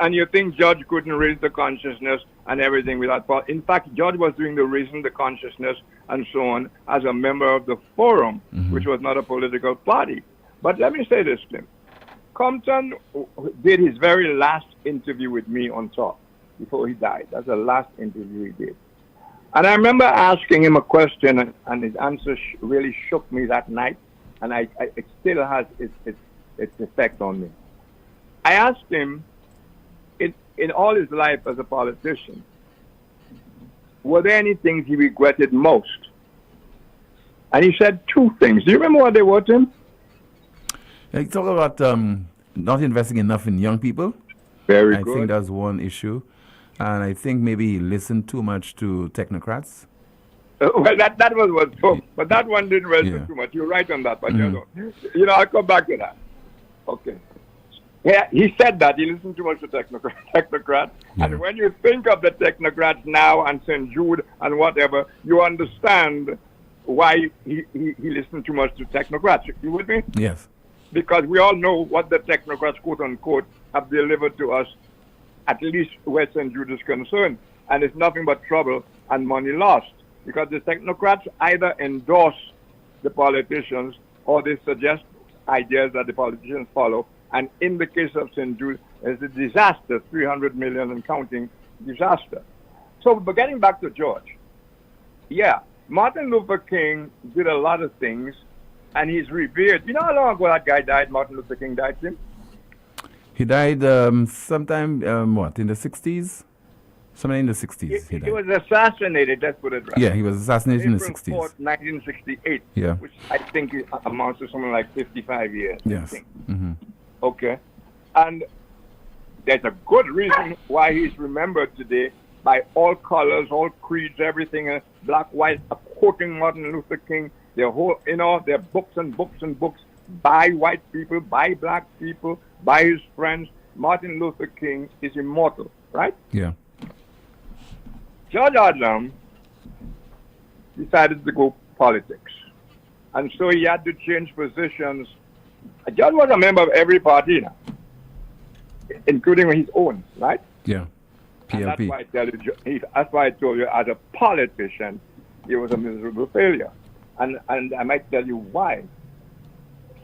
George couldn't raise the consciousness and everything without politics? In fact, George was doing the raising the consciousness and so on as a member of the Forum, which was not a political party. But let me say this, Tim. Compton did his very last interview with me on top before he died. That's the last interview he did. And I remember asking him a question, and his answer really shook me that night, and it still has its effect on me. I asked him, in all his life as a politician, were there any things he regretted most? And he said two things. Do you remember what they were, Tim? You talk about not investing enough in young people. Very good. I think that's one issue. And I think maybe he listened too much to technocrats. Well, that was what's so, but that one didn't resonate too much. You're right on that, but I'll come back to that. Okay. Yeah, he said that. He listened too much to technocrats. And when you think of the technocrats now and St. Jude and whatever, you understand why he listened too much to technocrats. You with me? Yes. Because we all know what the technocrats, quote unquote, have delivered to us, at least where St. Jude is concerned. And it's nothing but trouble and money lost. Because the technocrats either endorse the politicians or they suggest ideas that the politicians follow. And in the case of St. Jude, it's a disaster, 300 million and counting disaster. So, but getting back to George, Martin Luther King did a lot of things, and he's revered. You know how long ago that guy died, Martin Luther King died, Tim? He died sometime, in the 60s? Sometime in the 60s he died. He was assassinated, let's put it right. Yeah, he was assassinated in the 60s. April 4th, 1968, yeah. Which I think amounts to something like 55 years. Yes. Okay. And there's a good reason why he's remembered today by all colors, all creeds, everything, black, white, quoting Martin Luther King. Their whole, their books and books and books by white people, by black people, by his friends. Martin Luther King is immortal, right? Yeah. George Odlum decided to go politics. And so he had to change positions. George was a member of every party now, including his own, right? Yeah. PLP. That's why I told you, as a politician, he was a miserable failure. And I might tell you why.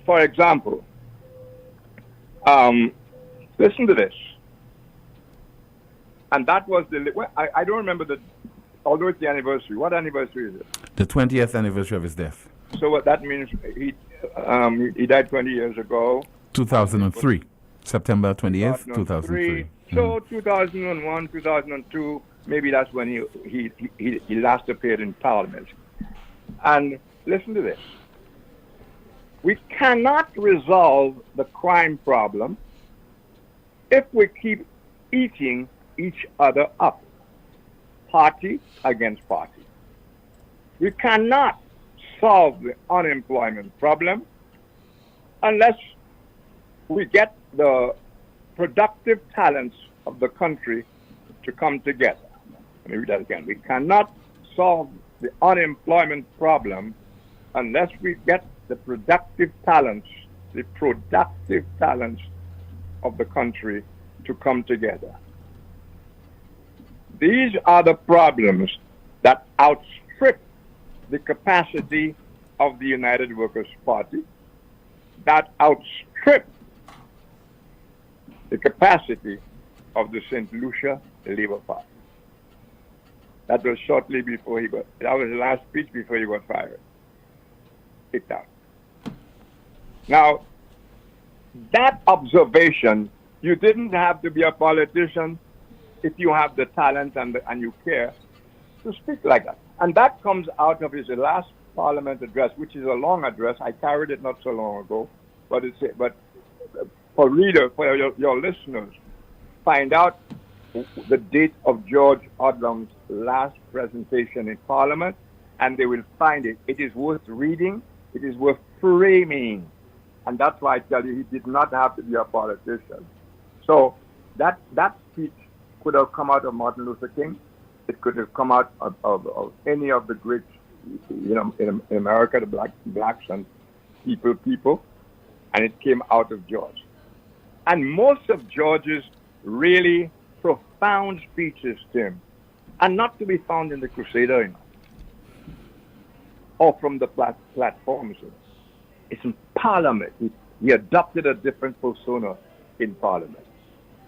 For example, listen to this. And that was I don't remember although it's the anniversary, what anniversary is it? The 20th anniversary of his death. So what that means, he died 20 years ago. 2003. September 20th, 2003. So 2001, 2002, maybe that's when he last appeared in Parliament. And listen to this. We cannot resolve the crime problem if we keep eating each other up, party against party. We cannot solve the unemployment problem unless we get the productive talents of the country to come together. Let me read that again. We cannot solve the unemployment problem unless we get the productive talents of the country to come together. These are the problems that outstrip the capacity of the United Workers' Party, that outstrip the capacity of the St. Lucia Labour Party. That was shortly before that was the last speech before he got fired. Kicked out. Now, that observation, you didn't have to be a politician if you have the talent and you care to speak like that. And that comes out of his last Parliament address, which is a long address. I carried it not so long ago, but for your listeners, find out the date of George Odlum's last presentation in Parliament, and they will find it. It is worth reading. It is worth framing. And that's why I tell you, he did not have to be a politician. So that speech could have come out of Martin Luther King. It could have come out of any of the great, in America, the blacks and people, and it came out of George. And most of George's really profound speeches, Tim, are not to be found in the Crusader, or from the platforms. It's in Parliament. He adopted a different persona in Parliament.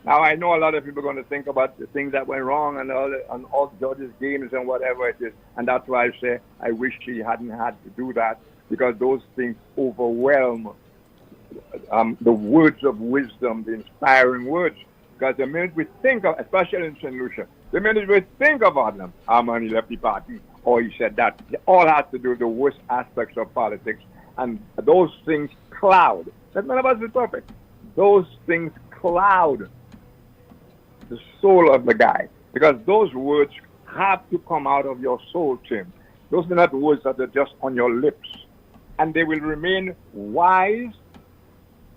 Now, I know a lot of people are going to think about the things that went wrong and all George's games and whatever it is. And that's why I say I wish he hadn't had to do that, because those things overwhelm the words of wisdom, the inspiring words. Because the minute we think of, especially in St. Lucia, the minute we think of Odlum, he left the party, or he said that, it all has to do with the worst aspects of politics. And those things cloud. None of us is perfect. Those things cloud the soul of the guy. Because those words have to come out of your soul, Tim. Those are not words that are just on your lips. And they will remain wise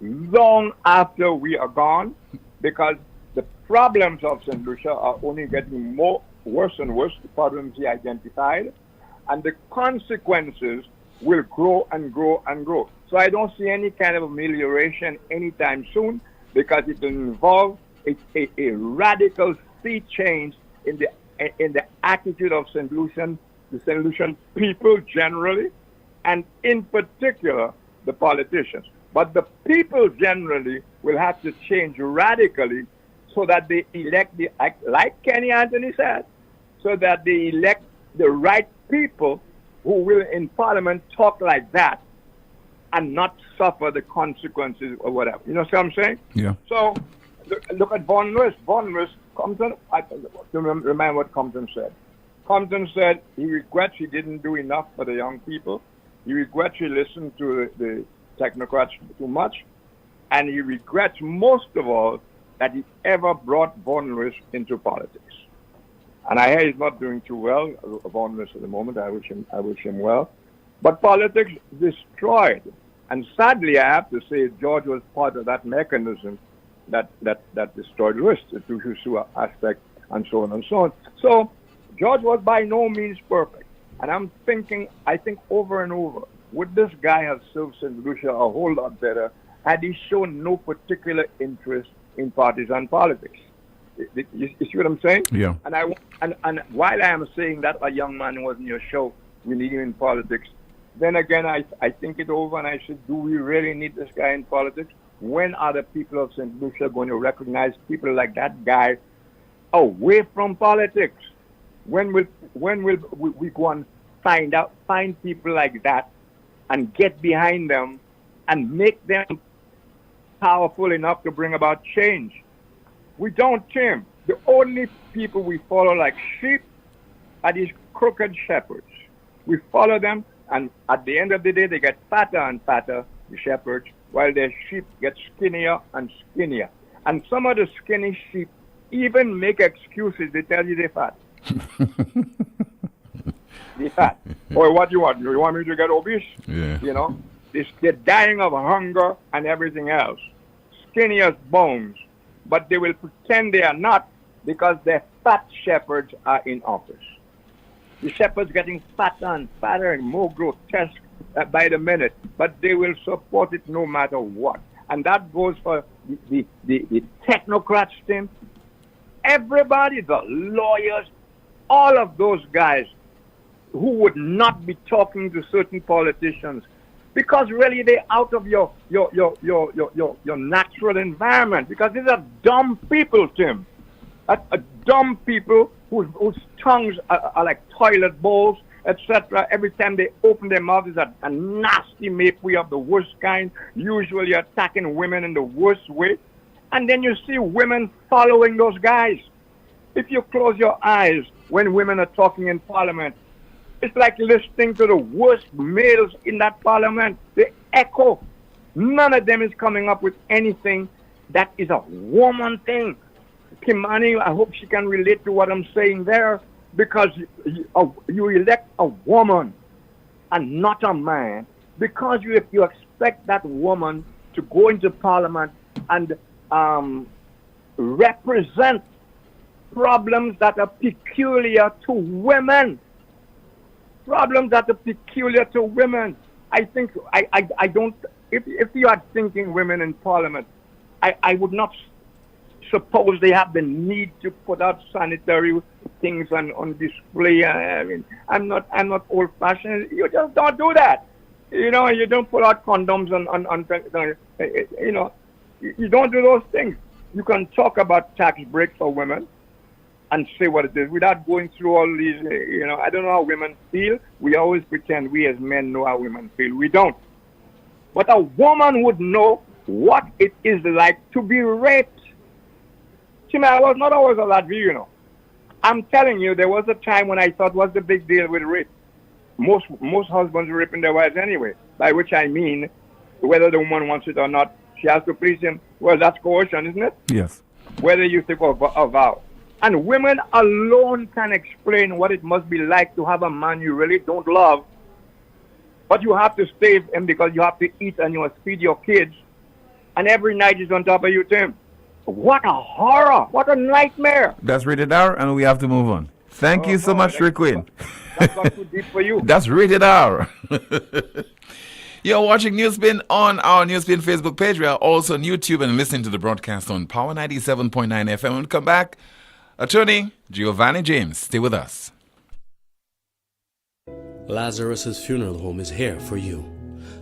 long after we are gone, because the problems of St. Lucia are only getting worse and worse, the problems he identified, and the consequences will grow and grow and grow. So I don't see any kind of amelioration anytime soon, because it will involve a radical sea change in the attitude of St. Lucian, the St. Lucian people generally, and in particular the politicians. But the people generally will have to change radically so that they elect like Kenny Anthony said, so that they elect the right people who will in Parliament talk like that and not suffer the consequences or whatever. You know what I'm saying? Yeah. So look at Von Lewis. Von Lewis, Compton, I remember what Compton said. Compton said he regrets he didn't do enough for the young people. He regrets he listened to the technocrats too much. And he regrets most of all that he ever brought Von Lewis into politics. And I hear he's not doing too well, Von Lewis at the moment. I wish him well. But politics destroyed. And sadly, I have to say, George was part of that mechanism that destroyed Lewis, the Tushu aspect, and so on and so on. So George was by no means perfect. And I think over and over, would this guy have served St. Lucia a whole lot better had he shown no particular interest in partisan politics? You see what I'm saying? Yeah. And while I am saying that a young man who was in your show, we need him in politics, then again, I think it over and I said, do we really need this guy in politics? When are the people of St. Lucia going to recognize people like that guy away from politics? When will we go and find people like that and get behind them and make them powerful enough to bring about change? We don't, Tim. The only people we follow like sheep are these crooked shepherds. We follow them, and at the end of the day, they get fatter and fatter, the shepherds, while their sheep get skinnier and skinnier. And some of the skinny sheep even make excuses. They tell you they're fat. They're fat. Or what you want? You want me to get obese? Yeah. You know? They're dying of hunger and everything else. Skinny as bones. But they will pretend they are not because their fat shepherds are in office. The shepherds getting fatter and fatter and more grotesque by the minute, but they will support it no matter what. And that goes for the technocrats, Tim. Everybody, the lawyers, all of those guys who would not be talking to certain politicians because really they're out of your natural environment, because these are dumb people, Tim. Dumb people whose tongues are like toilet bowls, etc. Every time they open their mouth is a nasty make-way of the worst kind, usually attacking women in the worst way. And then you see women following those guys. If you close your eyes when women are talking in parliament, it's like listening to the worst males in that parliament. They echo. None of them is coming up with anything that is a woman thing. Kimani, I hope she can relate to what I'm saying there, because you elect a woman and not a man, because if you expect that woman to go into parliament and represent problems that are peculiar to women. Problems that are peculiar to women. I think, I don't, if you are thinking women in parliament, I would not suppose they have the need to put out sanitary things on display. I mean, I'm not old-fashioned. You just don't do that. You know, you don't pull out condoms you know, you don't do those things. You can talk about tax breaks for women and say what it is without going through all these, you know, I don't know how women feel. We always pretend we as men know how women feel. We don't. But a woman would know what it is like to be raped. See, I was not always a lad, you know. I'm telling you, there was a time when I thought, what's the big deal with rape? Most husbands are raping their wives anyway, by which I mean, whether the woman wants it or not, she has to please him. Well, that's coercion, isn't it? Yes. Whether you take a vow. And women alone can explain what it must be like to have a man you really don't love, but you have to stay with him because you have to eat and you must feed your kids, and every night he's on top of you, Tim. What a horror! What a nightmare! That's rated R, and we have to move on. Thank you so much, Rick Quinn. That's not too deep for you. That's rated R. You're watching NewsSpin on our NewsSpin Facebook page. We are also on YouTube and listening to the broadcast on Power 97.9 FM. When we come back, Attorney Giovanni James, stay with us. Lazarus's Funeral Home is here for you.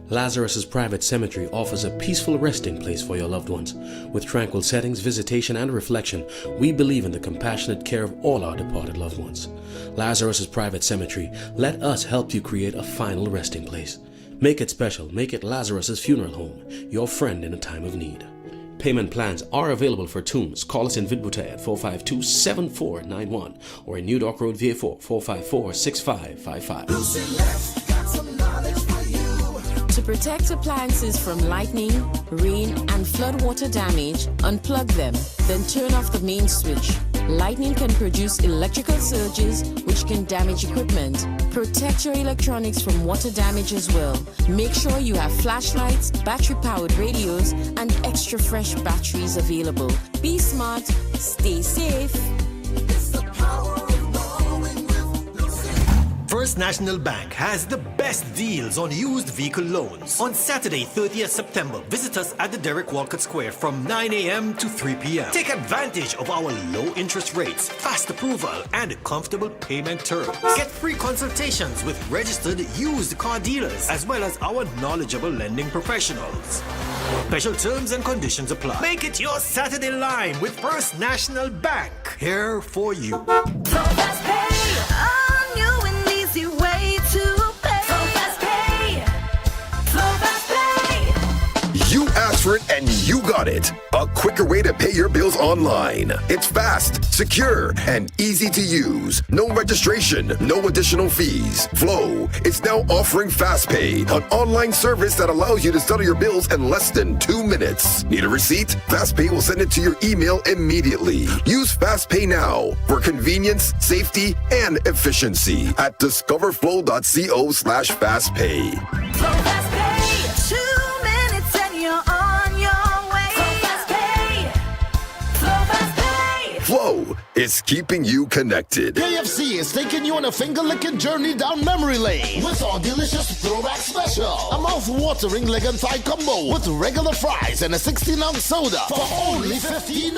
Lazarus's Private Cemetery offers a peaceful resting place for your loved ones. With tranquil settings, visitation, and reflection, we believe in the compassionate care of all our departed loved ones. Lazarus's Private Cemetery, let us help you create a final resting place. Make it special. Make it Lazarus's Funeral Home, your friend in a time of need. Payment plans are available for tombs. Call us in Vidbuta at 452-7491 or in New Dock Road, VA4, 454-6555. To protect appliances from lightning, rain, and floodwater damage, unplug them, then turn off the main switch. Lightning can produce electrical surges which can damage equipment. Protect your electronics from water damage as well. Make sure you have flashlights, battery-powered radios, and extra fresh batteries available. Be smart, stay safe. First National Bank has the best deals on used vehicle loans. On Saturday, 30th September, visit us at the Derek Walcott Square from 9 a.m. to 3 p.m. Take advantage of our low interest rates, fast approval, and comfortable payment terms. Get free consultations with registered used car dealers, as well as our knowledgeable lending professionals. Special terms and conditions apply. Make it your Saturday line with First National Bank. Here for you. So let's pay. favorite and you got it. A quicker way to pay your bills online. It's fast, secure, and easy to use. No registration, no additional fees. Flow is now offering FastPay, an online service that allows you to settle your bills in less than 2 minutes. Need a receipt? FastPay will send it to your email immediately. Use FastPay now for convenience, safety, and efficiency at discoverflow.co/fastpay. FastPay, 2 minutes and you're on your way. FastPay, FastPay. Flow is keeping you connected. KFC is taking you on a finger-licking journey down memory lane with our delicious throwback special. A mouth-watering leg and thigh combo with regular fries and a 16-ounce soda for only $15.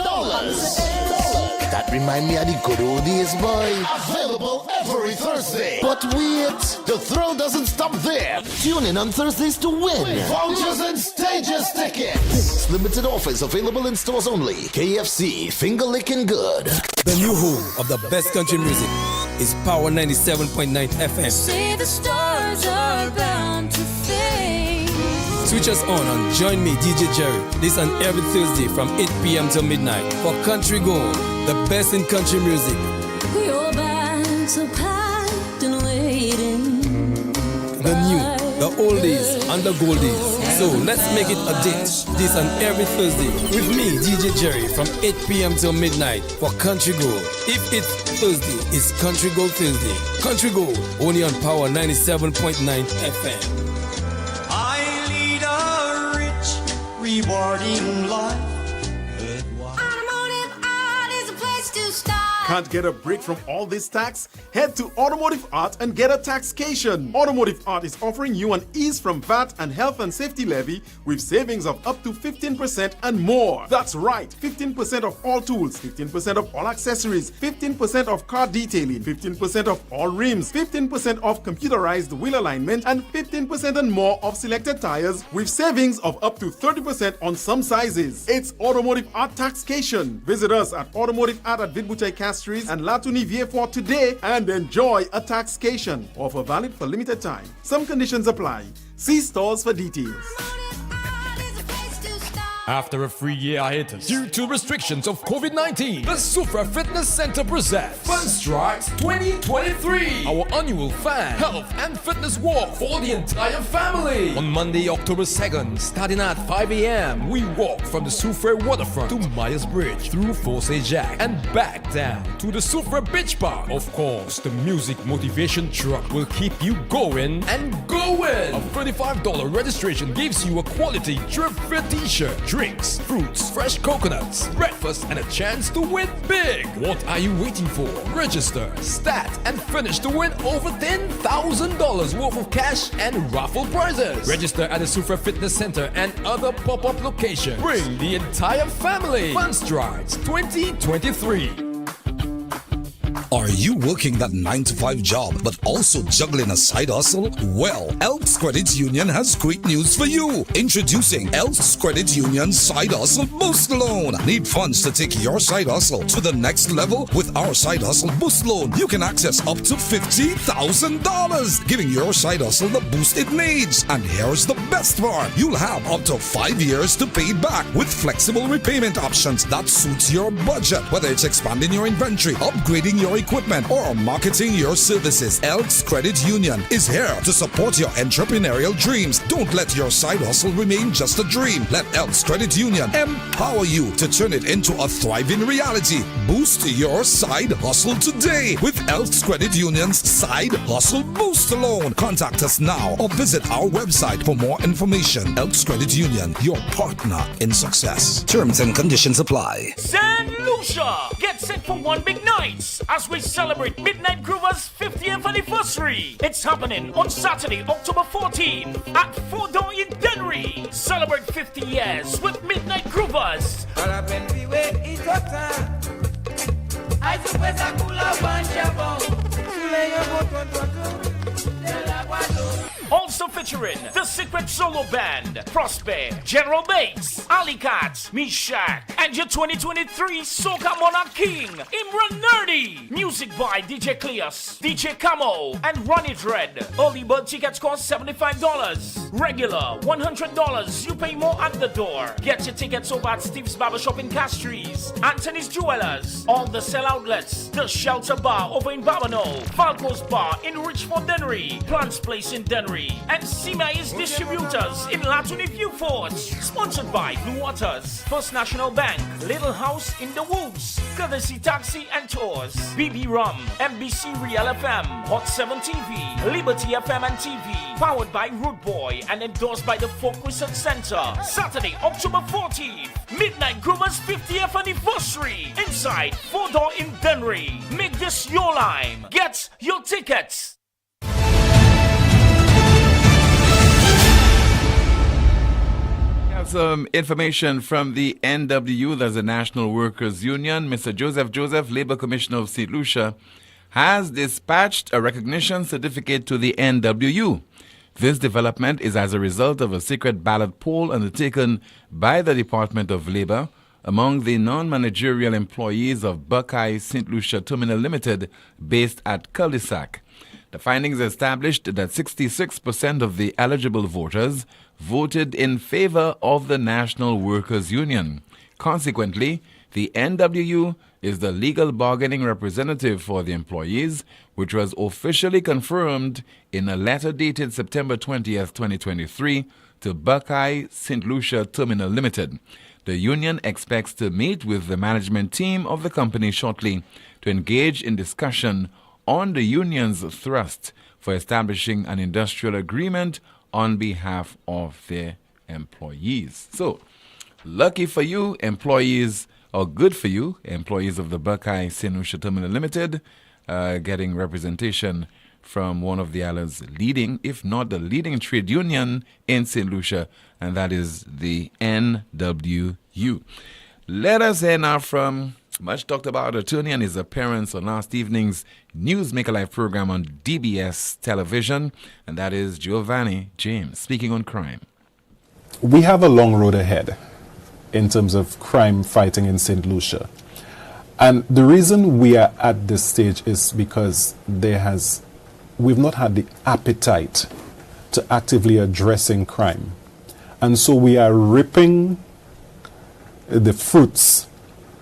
That remind me of the good old days, boy. Available every Thursday. But wait, the thrill doesn't stop there. Tune in on Thursdays to win vouchers and stages tickets. Limited offers available in stores only. KFC, finger-licking good. The new home of the best country music is Power 97.9 FM. Say the stars are bound to fade. Switch us on Join Me, DJ Jerry, this and every Thursday from 8 p.m. till midnight for Country Gold, the best in country music. Your bags are packed and waiting. The new, the oldies, and the goldies. So let's make it a date. This and every Thursday with me, DJ Jerry, from 8 p.m. till midnight for Country Gold. If it's Thursday, it's Country Gold Thursday. Country Gold, only on Power 97.9 FM. I lead a rich, rewarding life. Automotive art is a place to start. Can't get a break from all this tax? Head to Automotive Art and get a taxcation. Automotive Art is offering you an ease from VAT and health and safety levy with savings of up to 15% and more. That's right, 15% of all tools, 15% of all accessories, 15% of car detailing, 15% of all rims, 15% of computerized wheel alignment, and 15% and more of selected tires with savings of up to 30% on some sizes. It's Automotive Art Taxcation. Visit us at Automotive Art at Vidbutai Castries and Latuni Vieux today and enjoy a taxcation. Offer valid for limited time. Some conditions apply. See stores for details. After a 3-year hiatus due to restrictions of COVID-19, the Sufra Fitness Center presents Fun Strikes 2023, our annual fan, health and fitness walk for the entire family. On Monday, October 2nd, starting at 5 a.m., we walk from the Sufra waterfront to Myers Bridge through Force Jack and back down to the Sufra Beach Park. Of course, the music motivation truck will keep you going and going. A $35 registration gives you a quality drip fit t-shirt, drinks, fruits, fresh coconuts, breakfast, and a chance to win big. What are you waiting for? Register, start, and finish to win over $10,000 worth of cash and raffle prizes. Register at the Sufra Fitness Center and other pop-up locations. Bring the entire family. Fun Strides 2023. Are you working that 9-to-5 job but also juggling a side hustle? Well, Elks Credit Union has great news for you. Introducing Elks Credit Union's Side Hustle Boost Loan. Need funds to take your side hustle to the next level? With our Side Hustle Boost Loan, you can access up to $50,000, giving your side hustle the boost it needs. And here's the best part. You'll have up to 5 years to pay it back with flexible repayment options that suits your budget. Whether it's expanding your inventory, upgrading your equipment, or marketing your services, Elks Credit Union is here to support your entrepreneurial dreams. Don't let your side hustle remain just a dream. Let Elks Credit Union empower you to turn it into a thriving reality. Boost your side hustle today with Elks Credit Union's Side Hustle Boost Loan. Contact us now or visit our website for more information. Elks Credit Union, your partner in success. Terms and conditions apply. St. Lucia, get set for one big night as we celebrate Midnight Groover's 50th anniversary. It's happening on Saturday, October 14th at Fodo in Dennery. Celebrate 50 years with Midnight Groovers. Also featuring the Secret Solo Band, Prosper, General Bass, Ali Katz, Mishak, and your 2023 Soca Monarch King, Imran Nerdy. Music by DJ Cleus, DJ Camo, and Ronnie Dread. Early bird tickets cost $75. Regular $100. You pay more at the door. Get your tickets over at Steve's Barbershop in Castries, Anthony's Jewelers, all the sell outlets, the Shelter Bar over in Babano, Falco's Bar in Richmond Dennery, Plants Place in Dennery, and Seamay's Distributors in Latuni View Forts. Sponsored by Blue Waters, First National Bank, Little House in the Woods, Courtesy Taxi and Tours, BB Rum, MBC Real FM, Hot 7 TV, Liberty FM and TV, powered by Root Boy and endorsed by the Folk Research Center. Saturday, October 14th, Midnight Groovers 50th anniversary inside 4-Door in Dennery. Make this your lime. Get your tickets. Some information from the NWU, that's the National Workers Union. Mr. Joseph, Labor Commissioner of St. Lucia, has dispatched a recognition certificate to the NWU. This development is as a result of a secret ballot poll undertaken by the Department of Labor among the non-managerial employees of Buckeye St. Lucia Terminal Limited based at Cul-de-sac. The findings established that 66% of the eligible voters voted in favor of the National Workers Union. Consequently, the NWU is the legal bargaining representative for the employees, which was officially confirmed in a letter dated September 20th, 2023 to Buckeye St. Lucia Terminal Limited. The union expects to meet with the management team of the company shortly to engage in discussion on the union's thrust for establishing an industrial agreement on behalf of their employees. So, lucky for you, employees, or good for you, employees of the Buckeye St. Lucia Terminal Limited, getting representation from one of the island's leading, if not the leading trade union in St. Lucia, and that is the NWU. Let us hear now from much talked about attorney and his appearance on last evening's Newsmaker Live program on DBS television, and that is Giovanni James, speaking on crime. We have a long road ahead in terms of crime fighting in St. Lucia. And the reason we are at this stage is because we've not had the appetite to actively addressing crime. And so we are reaping the fruits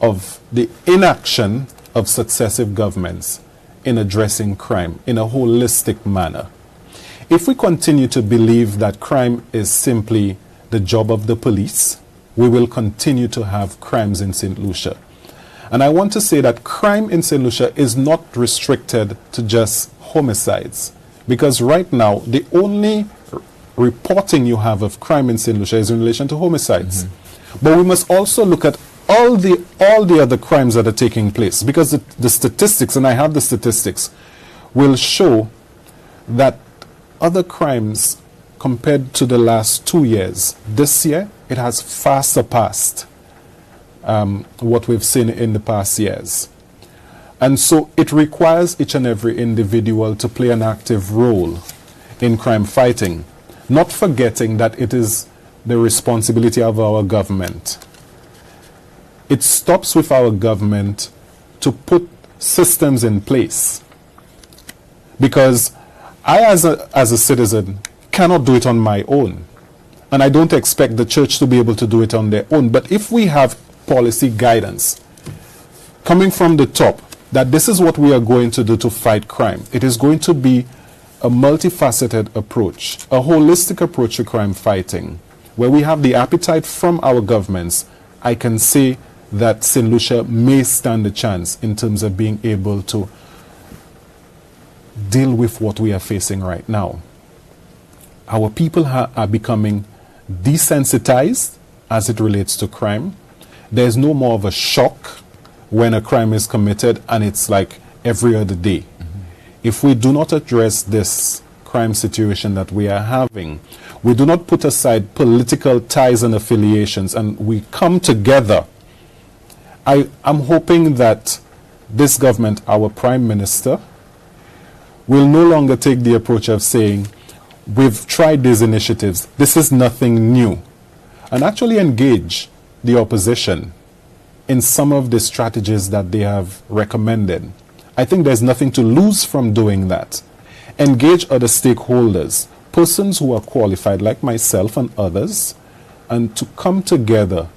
of the inaction of successive governments in addressing crime in a holistic manner. If we continue to believe that crime is simply the job of the police, we will continue to have crimes in St. Lucia. And I want to say that crime in St. Lucia is not restricted to just homicides, because right now the only reporting you have of crime in St. Lucia is in relation to homicides. But we must also look at all the other crimes that are taking place, because the statistics, and I have the statistics, will show that other crimes compared to the last 2 years, this year it has far surpassed what we've seen in the past years. And so it requires each and every individual to play an active role in crime fighting, not forgetting that it is the responsibility of our government. It stops with our government to put systems in place, because I as a citizen cannot do it on my own, and I don't expect the church to be able to do it on their own. But if we have policy guidance coming from the top that this is what we are going to do to fight crime, it is going to be a multifaceted approach, a holistic approach to crime fighting, where we have the appetite from our governments. I can say that St. Lucia may stand a chance in terms of being able to deal with what we are facing right now. Our people are becoming desensitized as it relates to crime. There's no more of a shock when a crime is committed, and it's like every other day. If we do not address this crime situation that we are having, we do not put aside political ties and affiliations, and we come together, I'm hoping that this government, our Prime Minister, will no longer take the approach of saying, We've tried these initiatives. This is nothing new. And actually engage the opposition in some of the strategies that they have recommended. I think there's nothing to lose from doing that. Engage other stakeholders, persons who are qualified like myself and others, and to come together.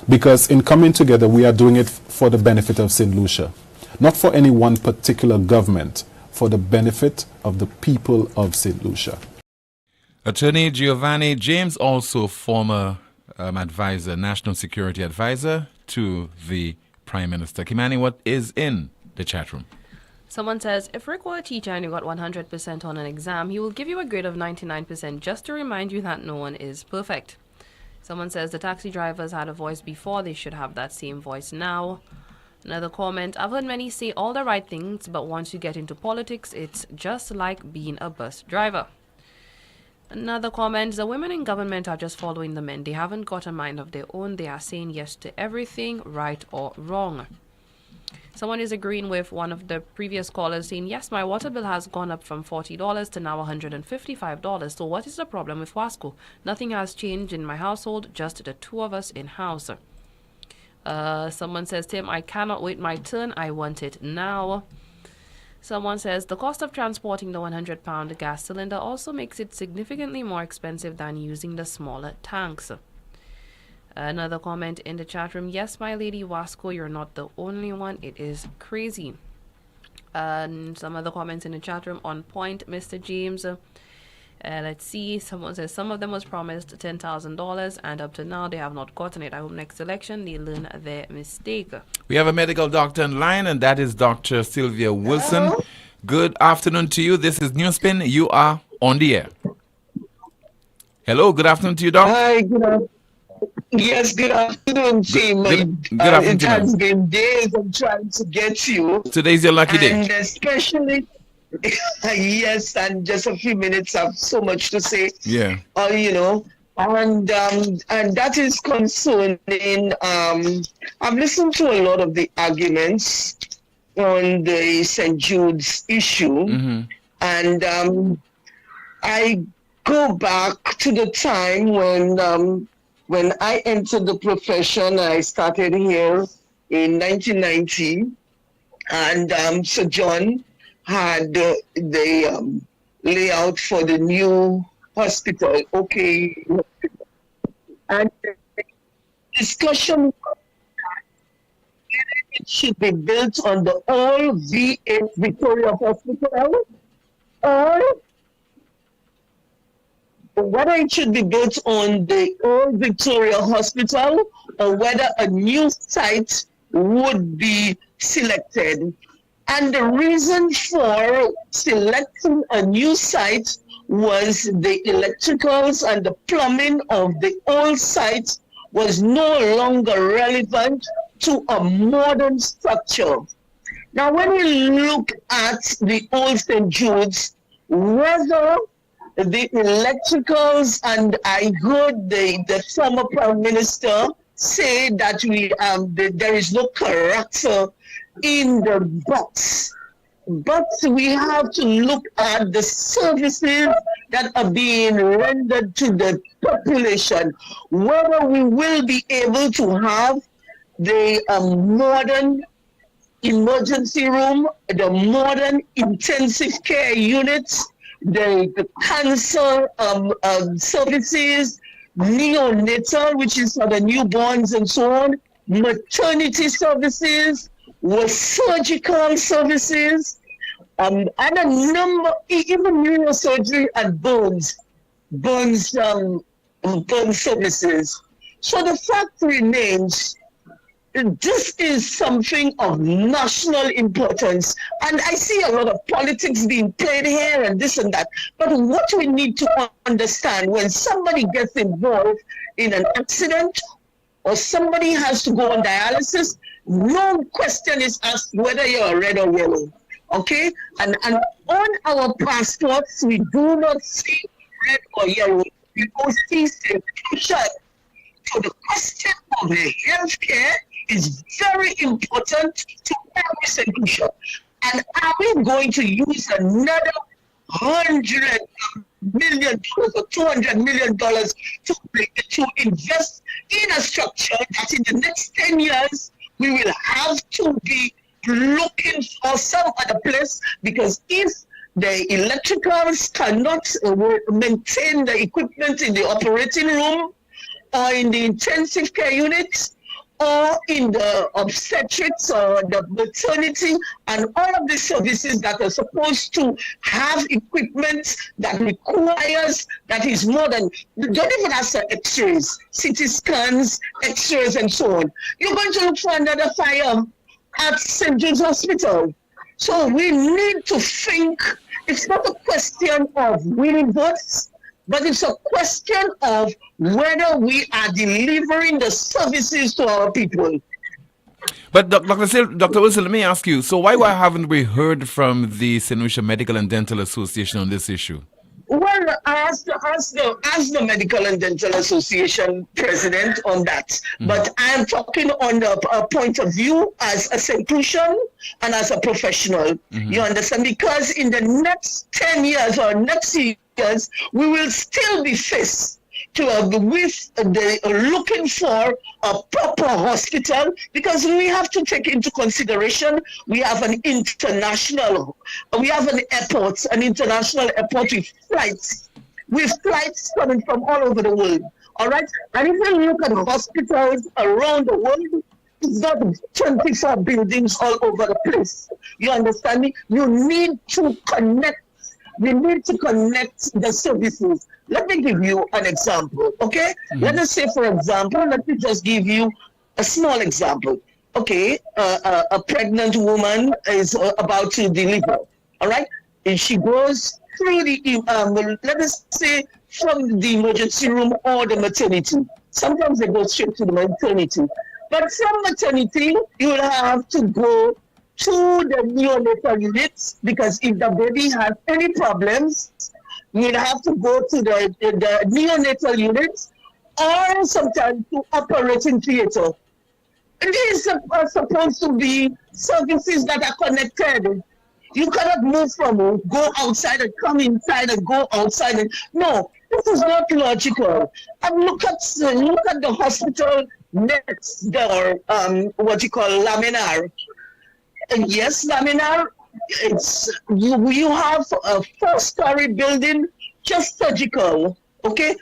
Because in coming together, we are doing it for the benefit of St. Lucia. Not for any one particular government, for the benefit of the people of St. Lucia. Attorney Giovanni James, also former advisor, national security advisor to the Prime Minister. Kimani, what is in the chat room? Someone says, if Rick were a teacher and you got 100% on an exam, he will give you a grade of 99% just to remind you that no one is perfect. Someone says, the taxi drivers had a voice before, they should have that same voice now. Another comment, I've heard many say all the right things, but once you get into politics, it's just like being a bus driver. Another comment, the women in government are just following the men. They haven't got a mind of their own. They are saying yes to everything, right or wrong. Someone is agreeing with one of the previous callers saying, yes, my water bill has gone up from $40 to now $155. So what is the problem with Wasco? Nothing has changed in my household, just the two of us in-house. Someone says, Tim, I cannot wait my turn. I want it now. Someone says, the cost of transporting the 100-pound gas cylinder also makes it significantly more expensive than using the smaller tanks. Another comment in the chat room, yes, my lady Wasco, you're not the only one. It is crazy. And some other comments in the chat room, on point, Mr. James. Let's see, someone says some of them was promised $10,000 and up to now they have not gotten it. I hope next election they learn their mistake. We have a medical doctor in line, and that is Dr. Sylvia Wilson. Hello. Good afternoon to you. This is NewsSpin. You are on the air. Hello, good afternoon to you, Doc. Hi, good afternoon. Yes, good afternoon, Jim. Good afternoon. It has been days of trying to get you. Today's your lucky day. And especially, yes, and just a few minutes, I have so much to say. Yeah. You know, and that is concerning. I've listened to a lot of the arguments on the St. Jude's issue, and I go back to the time when I entered the profession. I started here in 1990, and Sir John had the layout for the new hospital. Okay, and discussion it should be built on the old V8 Victoria Hospital, or whether it should be built on the old Victoria Hospital, or whether a new site would be selected. And the reason for selecting a new site was the electricals and the plumbing of the old site was no longer relevant to a modern structure. Now, when we look at the old St. Jude's, whether the electricals, and I heard the former Prime Minister say that there is no character in the box. But we have to look at the services that are being rendered to the population, whether we will be able to have the modern emergency room, the modern intensive care units, the cancer services, neonatal, which is for the newborns and so on, maternity services, with surgical services, and a number, even neurosurgery and burns services. So the fact remains, this is something of national importance. And I see a lot of politics being played here and this and that. But what we need to understand, when somebody gets involved in an accident or somebody has to go on dialysis, no question is asked whether you're red or yellow. Okay? And on our passports, we do not see red or yellow. We don't see solution. So the question of the healthcare is very important to every solution. And are we going to use another $100 million or $200 million to invest in a structure that in the next 10 years we will have to be looking for some other place, because if the electricals cannot maintain the equipment in the operating room or in the intensive care units or in the obstetrics or the maternity and all of the services that are supposed to have equipment that requires, that is more than, don't even ask x-rays, CT scans, x-rays and so on. You're going to look for another fire at St. Jude's Hospital. So we need to think, it's not a question of winning votes, but it's a question of whether we are delivering the services to our people. But Dr. Wilson, let me ask you, so why haven't we heard from the St. Lucia Medical and Dental Association on this issue? Well, ask the Medical and Dental Association president on that. Mm-hmm. But I am talking on a point of view as a St. Lucian and as a professional. Mm-hmm. You understand? Because in the next 10 years or next years, we will still be faced looking for a proper hospital, because we have to take into consideration we have an international airport with flights coming from all over the world. All right, and if you look at hospitals around the world, it's not 24 buildings all over the place. You understand me? You need to connect. We need to connect the services. Let me give you an example, okay? Mm-hmm. Let us say, for example, let me just give you a small example. Okay, a pregnant woman is about to deliver, all right? And she goes through let us say, from the emergency room or the maternity. Sometimes they go straight to the maternity. But from maternity, you will have to go to the neonatal units, because if the baby has any problems, you'd have to go to the neonatal units or sometimes to operating theater. And these are supposed to be services that are connected. You cannot move from go outside and come inside and go outside. No, this is not logical. And look at the hospital next door, Laminar. Yes, Laminar, it's you have a 4-story building, just surgical, okay?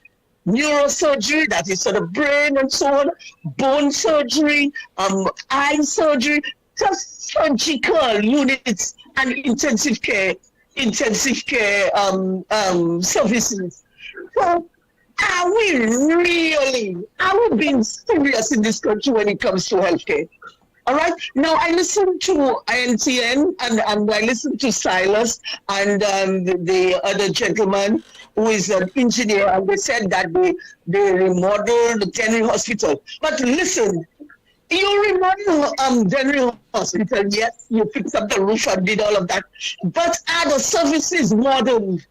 Neurosurgery, that is sort of brain and so on, bone surgery, eye surgery, just surgical units and intensive care services. So are we being serious in this country when it comes to healthcare? All right. Now, I listened to INTN and I listened to Silas and the other gentleman who is an engineer, and they said that they remodeled the Dennery Hospital. But listen, you remodel Dennery Hospital, yes, you fixed up the roof and did all of that. But are the services modern?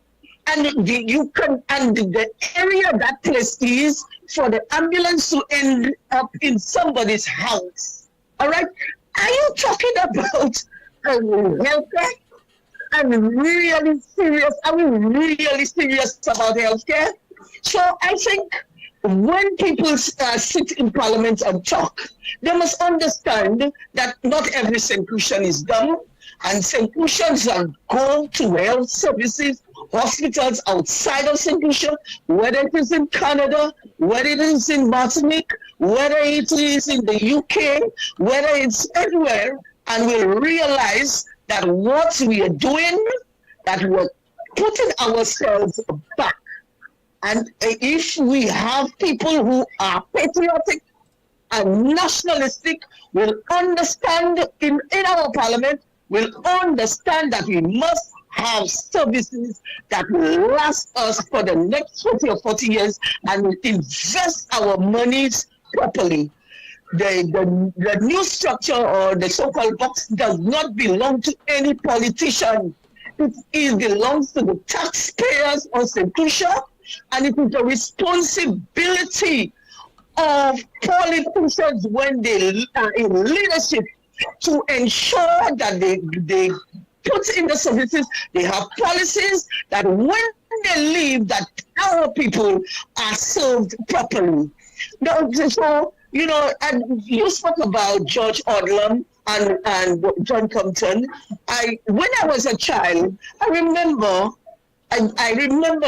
And the area that place is for the ambulance to end up in somebody's house. All right, are you talking about healthcare? I'm really serious. Are we really serious about healthcare? So I think when people sit in Parliament and talk, they must understand that not every St. Lucian is dumb, and St. Lucians go to health services, hospitals outside of St. Lucia, whether it is in Canada, whether it is in Martinique, whether it is in the UK, whether it's anywhere, and we'll realize that what we are doing, that we're putting ourselves back. And if we have people who are patriotic and nationalistic, will understand in our parliament, will understand that we must have services that will last us for the next 20 or 40 years, and will invest our monies properly. The new structure, or the so-called box, does not belong to any politician. It belongs to the taxpayers of St. Lucia, and it is the responsibility of politicians when they are in leadership to ensure that they put in the services, they have policies that when believe that our people are served properly. No, so, you know, and you spoke about George Odlum and John Compton. When I was a child, I remember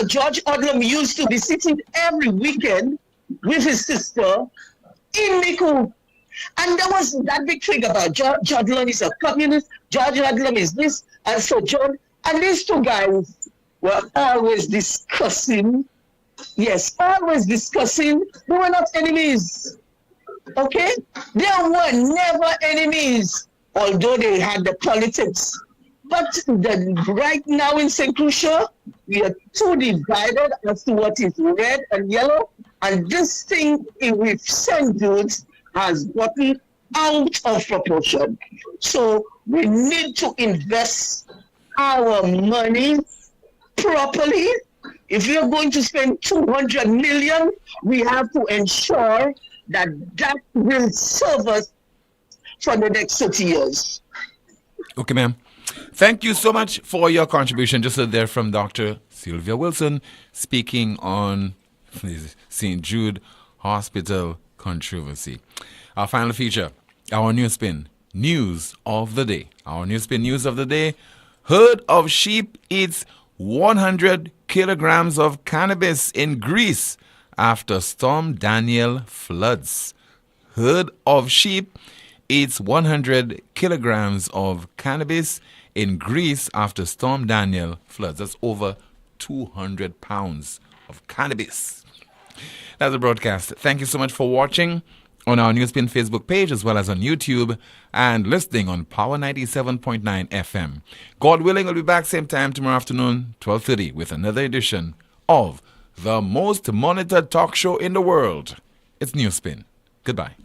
George Odlum used to be sitting every weekend with his sister in Miku. And there was that big thing about George Odlum is a communist, George Odlum is this, and so John, and these two guys were always discussing. Yes, always discussing. They were not enemies. Okay? They were never enemies, although they had the politics. But right now in St. Lucia, we are too divided as to what is red and yellow. And this thing with St. Jude's has gotten out of proportion. So we need to invest our money properly. If you're going to spend 200 million, we have to ensure that that will serve us for the next 30 years. Okay, ma'am. Thank you so much for your contribution. Just there from Dr. Sylvia Wilson speaking on the St. Jude Hospital controversy. Our final feature, our NewsSpin News of the Day. Our NewsSpin News of the Day. Herd of sheep eats 100 kilograms of cannabis in Greece after Storm Daniel floods. Herd of sheep eats 100 kilograms of cannabis in Greece after Storm Daniel floods. That's over 200 pounds of cannabis. That's the broadcast. Thank you so much for watching on our NewsSpin Facebook page as well as on YouTube and listening on Power 97.9 FM. God willing, we'll be back same time tomorrow afternoon, 12:30, with another edition of the most monitored talk show in the world. It's NewsSpin. Goodbye.